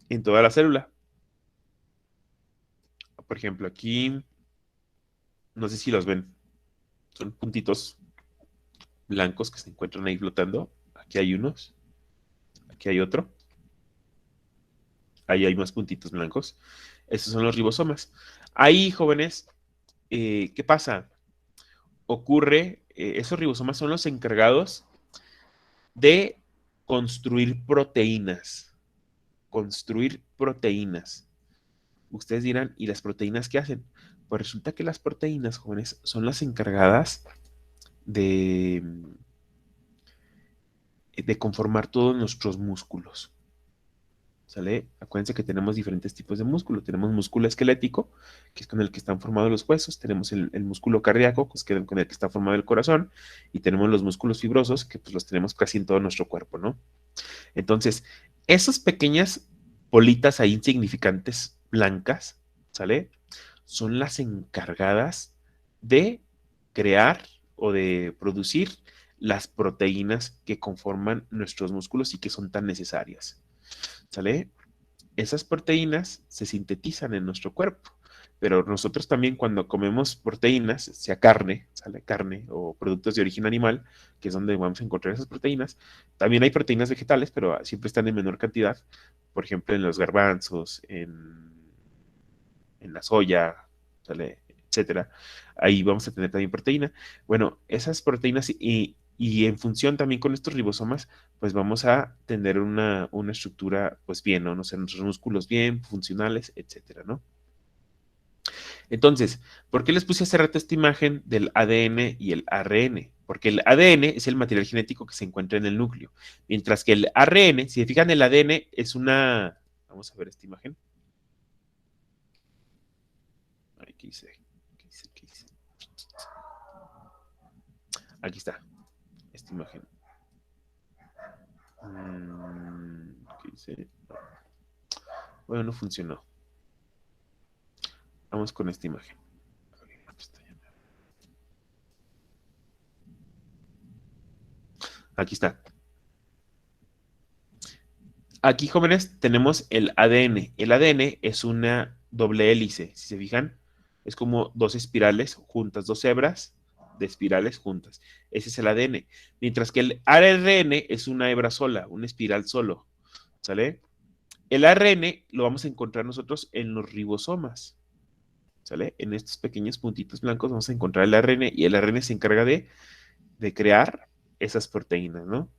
Speaker 1: en toda la célula. Por ejemplo, aquí, no sé si los ven, son puntitos blancos que se encuentran ahí flotando. Aquí hay unos, aquí hay otro. Ahí hay más puntitos blancos. Esos son los ribosomas. Ahí, jóvenes, ¿qué pasa? Ocurre, esos ribosomas son los encargados de construir proteínas. Construir proteínas. Ustedes dirán, ¿y las proteínas qué hacen? Pues resulta que las proteínas, jóvenes, son las encargadas de de conformar todos nuestros músculos. ¿Sale? Acuérdense que tenemos diferentes tipos de músculo. Tenemos músculo esquelético, que es con el que están formados los huesos. Tenemos el músculo cardíaco, que es con el que está formado el corazón. Y tenemos los músculos fibrosos, que pues los tenemos casi en todo nuestro cuerpo, ¿no? Entonces, esas pequeñas bolitas ahí insignificantes, blancas, ¿sale? Son las encargadas de crear o de producir las proteínas que conforman nuestros músculos y que son tan necesarias. ¿Sale? Esas proteínas se sintetizan en nuestro cuerpo, pero nosotros también cuando comemos proteínas, sea carne, sale carne o productos de origen animal, que es donde vamos a encontrar esas proteínas, también hay proteínas vegetales, pero siempre están en menor cantidad, por ejemplo en los garbanzos, en la soya, ¿sale? Etcétera. Ahí vamos a tener también proteína. Bueno, esas proteínas y en función también con estos ribosomas, pues vamos a tener una estructura, pues bien, ¿no? No sé, nuestros músculos bien, funcionales, etcétera, ¿no? Entonces, ¿por qué les puse hace rato esta imagen del ADN y el ARN? Porque el ADN es el material genético que se encuentra en el núcleo, mientras que el ARN, si se fijan, el ADN es una... Vamos a ver esta imagen. Ay, ¿qué hice? ¿Qué hice? ¿Qué hice? Aquí está, esta imagen. ¿Qué hice? Bueno, no funcionó. Vamos con esta imagen. Aquí está. Aquí, jóvenes, tenemos el ADN. El ADN es una doble hélice, si se fijan. Es como dos espirales juntas, dos hebras de espirales juntas. Ese es el ADN. Mientras que el ARN es una hebra sola, una espiral solo. ¿Sale? El ARN lo vamos a encontrar nosotros en los ribosomas. ¿Sale? En estos pequeños puntitos blancos vamos a encontrar el ARN y el ARN se encarga de crear esas proteínas, ¿no?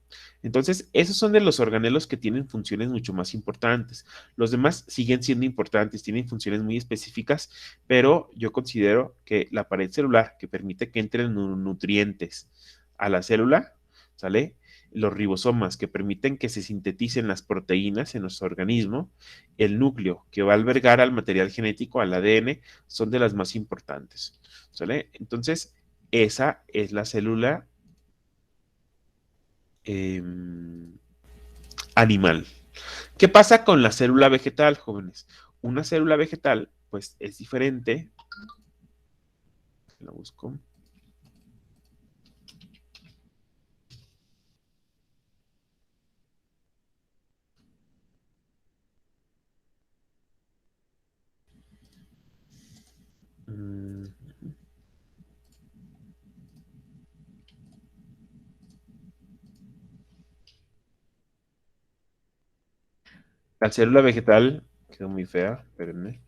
Speaker 1: Entonces, esos son de los organelos que tienen funciones mucho más importantes. Los demás siguen siendo importantes, tienen funciones muy específicas, pero yo considero que la pared celular que permite que entren nutrientes a la célula, ¿sale? Los ribosomas que permiten que se sinteticen las proteínas en nuestro organismo, el núcleo que va a albergar al material genético, al ADN, son de las más importantes, ¿sale? Entonces, esa es la célula animal. ¿Qué pasa con la célula vegetal, jóvenes? Una célula vegetal, pues es diferente. La busco. La célula vegetal quedó muy fea, espérenme.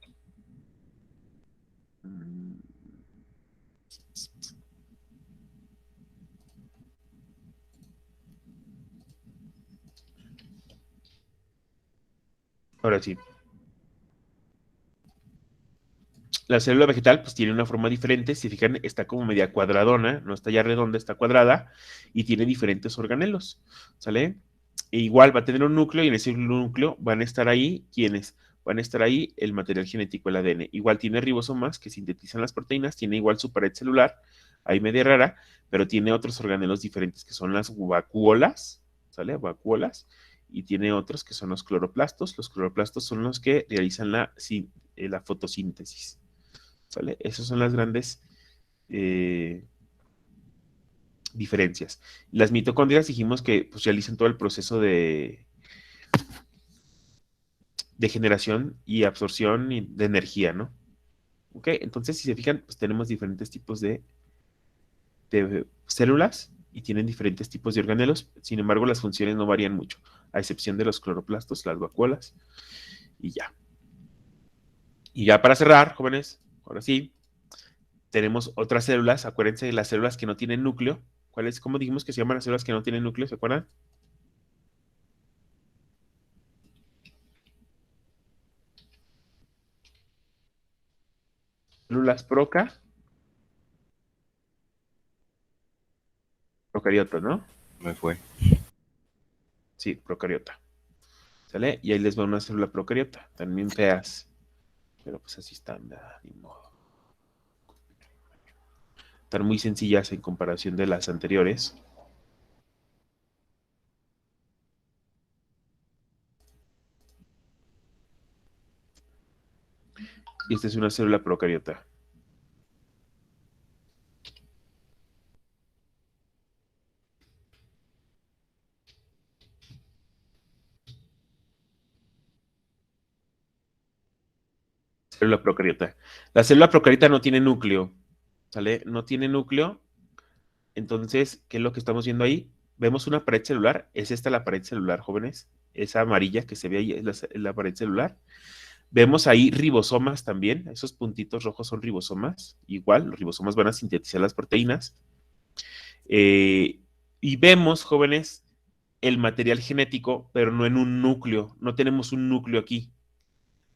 Speaker 1: Ahora sí. La célula vegetal pues tiene una forma diferente, si fijan está como media cuadradona, no está ya redonda, está cuadrada y tiene diferentes organelos, ¿sale? E igual va a tener un núcleo y en ese núcleo van a estar ahí, ¿quiénes? Van a estar ahí el material genético, el ADN. Igual tiene ribosomas que sintetizan las proteínas, tiene igual su pared celular, ahí media rara, pero tiene otros organelos diferentes que son las vacuolas, ¿sale? Vacuolas, y tiene otros que son los cloroplastos. Los cloroplastos son los que realizan la fotosíntesis. ¿Sale? Esas son las grandes diferencias. Las mitocondrias dijimos que pues, realizan todo el proceso de generación y absorción de energía, ¿no? ¿Ok? Entonces, si se fijan, pues tenemos diferentes tipos de células y tienen diferentes tipos de organelos. Sin embargo, las funciones no varían mucho, a excepción de los cloroplastos, las vacuolas, y ya. Y ya para cerrar, jóvenes, ahora sí, tenemos otras células, acuérdense de las células que no tienen núcleo. ¿Cuáles? ¿Cómo dijimos que se llaman las células que no tienen núcleo? ¿Se acuerdan? Células procariotas, ¿no?
Speaker 3: Me fue.
Speaker 1: Sí, procariota. ¿Sale? Y ahí les va una célula procariota. También feas. Pero pues así están, ¿verdad? Ni modo. Están muy sencillas en comparación de las anteriores. Y esta es una célula procariota. Célula procariota. La célula procariota no tiene núcleo. ¿Sale? No tiene núcleo. Entonces, ¿qué es lo que estamos viendo ahí? Vemos una pared celular. ¿Es esta la pared celular, jóvenes? Esa amarilla que se ve ahí es la pared celular. Vemos ahí ribosomas también. Esos puntitos rojos son ribosomas. Igual, los ribosomas van a sintetizar las proteínas. Y vemos, jóvenes, el material genético, pero no en un núcleo. No tenemos un núcleo aquí.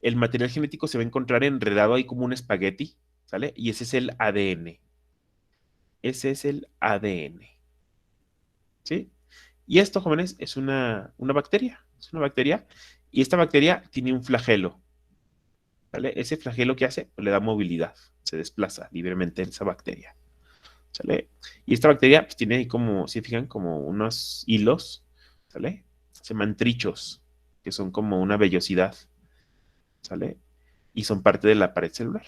Speaker 1: El material genético se va a encontrar enredado ahí como un espagueti, ¿sale? Y ese es el ADN. Ese es el ADN. ¿Sí? Y esto, jóvenes, es una bacteria. Es una bacteria. Y esta bacteria tiene un flagelo. ¿Vale? Ese flagelo que hace, pues le da movilidad. Se desplaza libremente en esa bacteria. ¿Sale? Y esta bacteria pues, tiene ahí como, si fijan, como unos hilos. ¿Sale? Se llaman trichos, que son como una vellosidad. ¿Sale? Y son parte de la pared celular.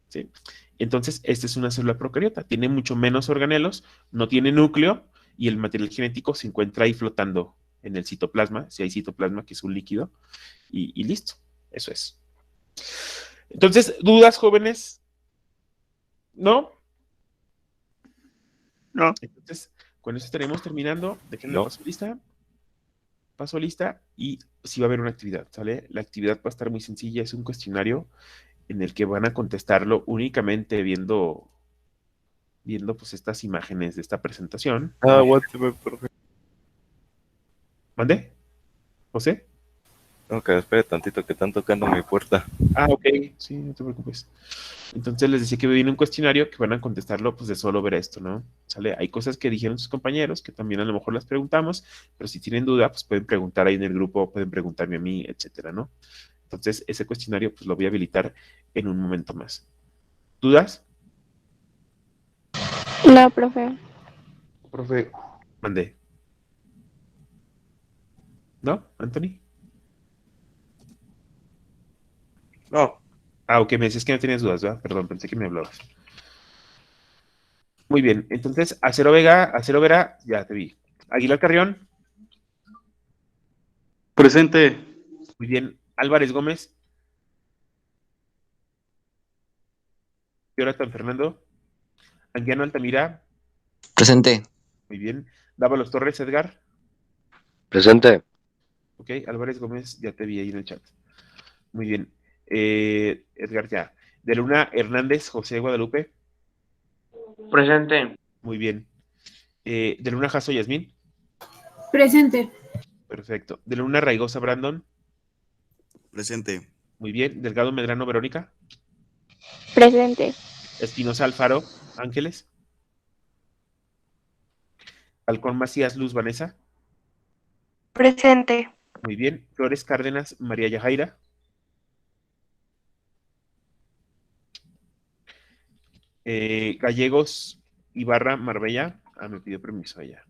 Speaker 1: ¿Sí? Entonces, esta es una célula procariota. Tiene mucho menos organelos, no tiene núcleo y el material genético se encuentra ahí flotando en el citoplasma, si hay citoplasma, que es un líquido, y listo. Eso es. Entonces, ¿dudas, jóvenes? ¿No?
Speaker 5: No.
Speaker 1: Entonces, con eso estaremos terminando. Déjenme
Speaker 3: No.
Speaker 1: paso lista. Paso lista y sí va a haber una actividad, ¿sale? La actividad va a estar muy sencilla, es un cuestionario en el que van a contestarlo únicamente viendo pues estas imágenes de esta presentación.
Speaker 3: Aguánteme, profe.
Speaker 1: ¿Mande? ¿José?
Speaker 3: No, que espere tantito que están tocando mi puerta.
Speaker 1: Ah, ok, sí, no te preocupes. Entonces les decía que viene un cuestionario que van a contestarlo pues de solo ver esto, ¿no? ¿Sale? Hay cosas que dijeron sus compañeros que también a lo mejor las preguntamos, pero si tienen duda, pues pueden preguntar ahí en el grupo, pueden preguntarme a mí, etcétera, ¿no? Entonces ese cuestionario pues lo voy a habilitar en un momento más. ¿Dudas?
Speaker 4: No, profe.
Speaker 1: Profe, mandé. ¿No, Anthony? No. Ah, ok, me decías que no tenías dudas, ¿verdad? Perdón, pensé que me hablabas. Muy bien, entonces, Acero Vera, ya te vi. Aguilar Carrión,
Speaker 7: Presente.
Speaker 1: muy bien. Álvarez Gómez, Jonathan Fernando, Anguiano Altamira,
Speaker 2: Presente.
Speaker 1: muy bien. Dávalos Torres, Edgar,
Speaker 8: Presente.
Speaker 1: ok. Álvarez Gómez, ya te vi ahí en el chat. Muy bien. Edgar, ya. De Luna Hernández, José Guadalupe,
Speaker 9: Presente.
Speaker 1: muy bien. De Luna Jasso Yasmín,
Speaker 10: Presente.
Speaker 1: perfecto. De Luna Raigosa Brandon,
Speaker 11: Presente.
Speaker 1: muy bien. Delgado Medrano Verónica,
Speaker 4: Presente.
Speaker 1: Espinosa Alfaro Ángeles, Halcón Macías Luz Vanessa,
Speaker 6: Presente.
Speaker 1: muy bien. Flores Cárdenas María Yajaira, Gallegos Ibarra Marbella, me pidió permiso allá.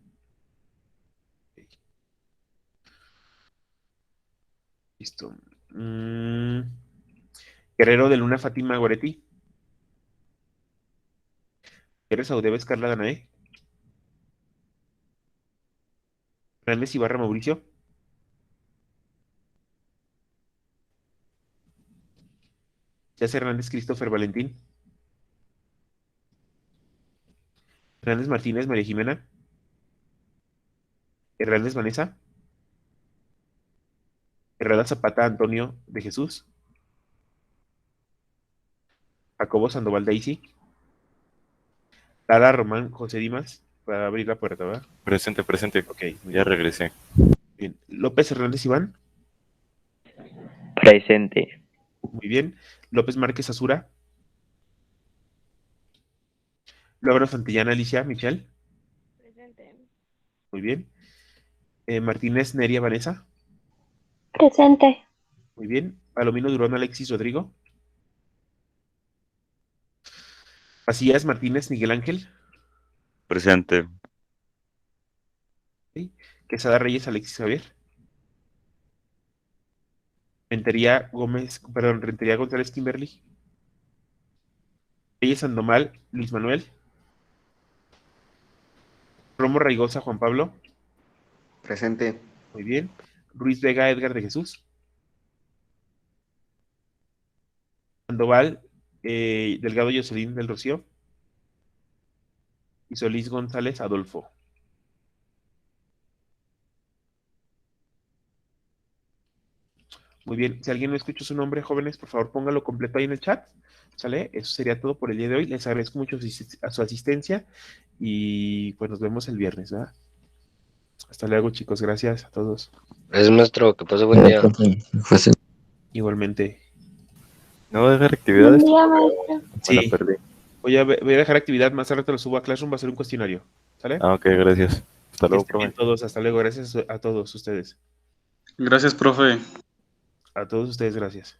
Speaker 1: Ok. Listo. Guerrero de Luna Fátima Goretti, Eres Audeves Carla Danae, Hernández Ibarra Mauricio, José Hernández Christopher Valentín, Hernández Martínez María Jimena, Hernández Vanessa, Herrera Zapata Antonio de Jesús, Jacobo Sandoval Daisy, Lara Román José Dimas, para abrir la puerta, ¿verdad?
Speaker 3: Presente, presente.
Speaker 1: Ok, muy
Speaker 3: Ya
Speaker 1: bien.
Speaker 3: regresé.
Speaker 1: Bien. López Hernández Iván,
Speaker 8: Presente.
Speaker 1: muy bien. López Márquez Azura, Logro Santillana Alicia Michelle,
Speaker 4: Presente.
Speaker 1: muy bien. Martínez Neria Vanessa.
Speaker 4: Presente.
Speaker 1: Muy bien. Palomino Durón Alexis Rodrigo. Macías Martínez Miguel Ángel.
Speaker 5: Presente.
Speaker 1: Quesada Reyes Alexis Javier. Rentería González Kimberly. Reyes Sandoval Luis Manuel. Romo Raigosa Juan Pablo.
Speaker 7: Presente.
Speaker 1: Muy bien. Ruiz Vega Edgar de Jesús. Sandoval Delgado Jocelyn del Rocío. Y Solís González Adolfo. Muy bien, si alguien no escuchó su nombre, jóvenes, por favor póngalo completo ahí en el chat, ¿sale? Eso sería todo por el día de hoy. Les agradezco mucho a su asistencia y pues nos vemos el viernes, ¿verdad? Hasta luego, chicos, gracias a todos.
Speaker 8: Gracias, maestro. Que pase buen día.
Speaker 1: Igualmente.
Speaker 3: ¿No voy a dejar actividades?
Speaker 4: Buen día, maestro.
Speaker 1: Sí,
Speaker 3: Bueno, perdí.
Speaker 1: voy a dejar actividad, más tarde te lo subo a Classroom, va a ser un cuestionario, ¿sale?
Speaker 3: Ah, ok, gracias. Hasta
Speaker 1: Que
Speaker 3: luego,
Speaker 1: estén bien
Speaker 3: profe.
Speaker 1: todos, hasta luego, gracias a todos ustedes.
Speaker 12: Gracias, profe.
Speaker 1: A todos ustedes, gracias.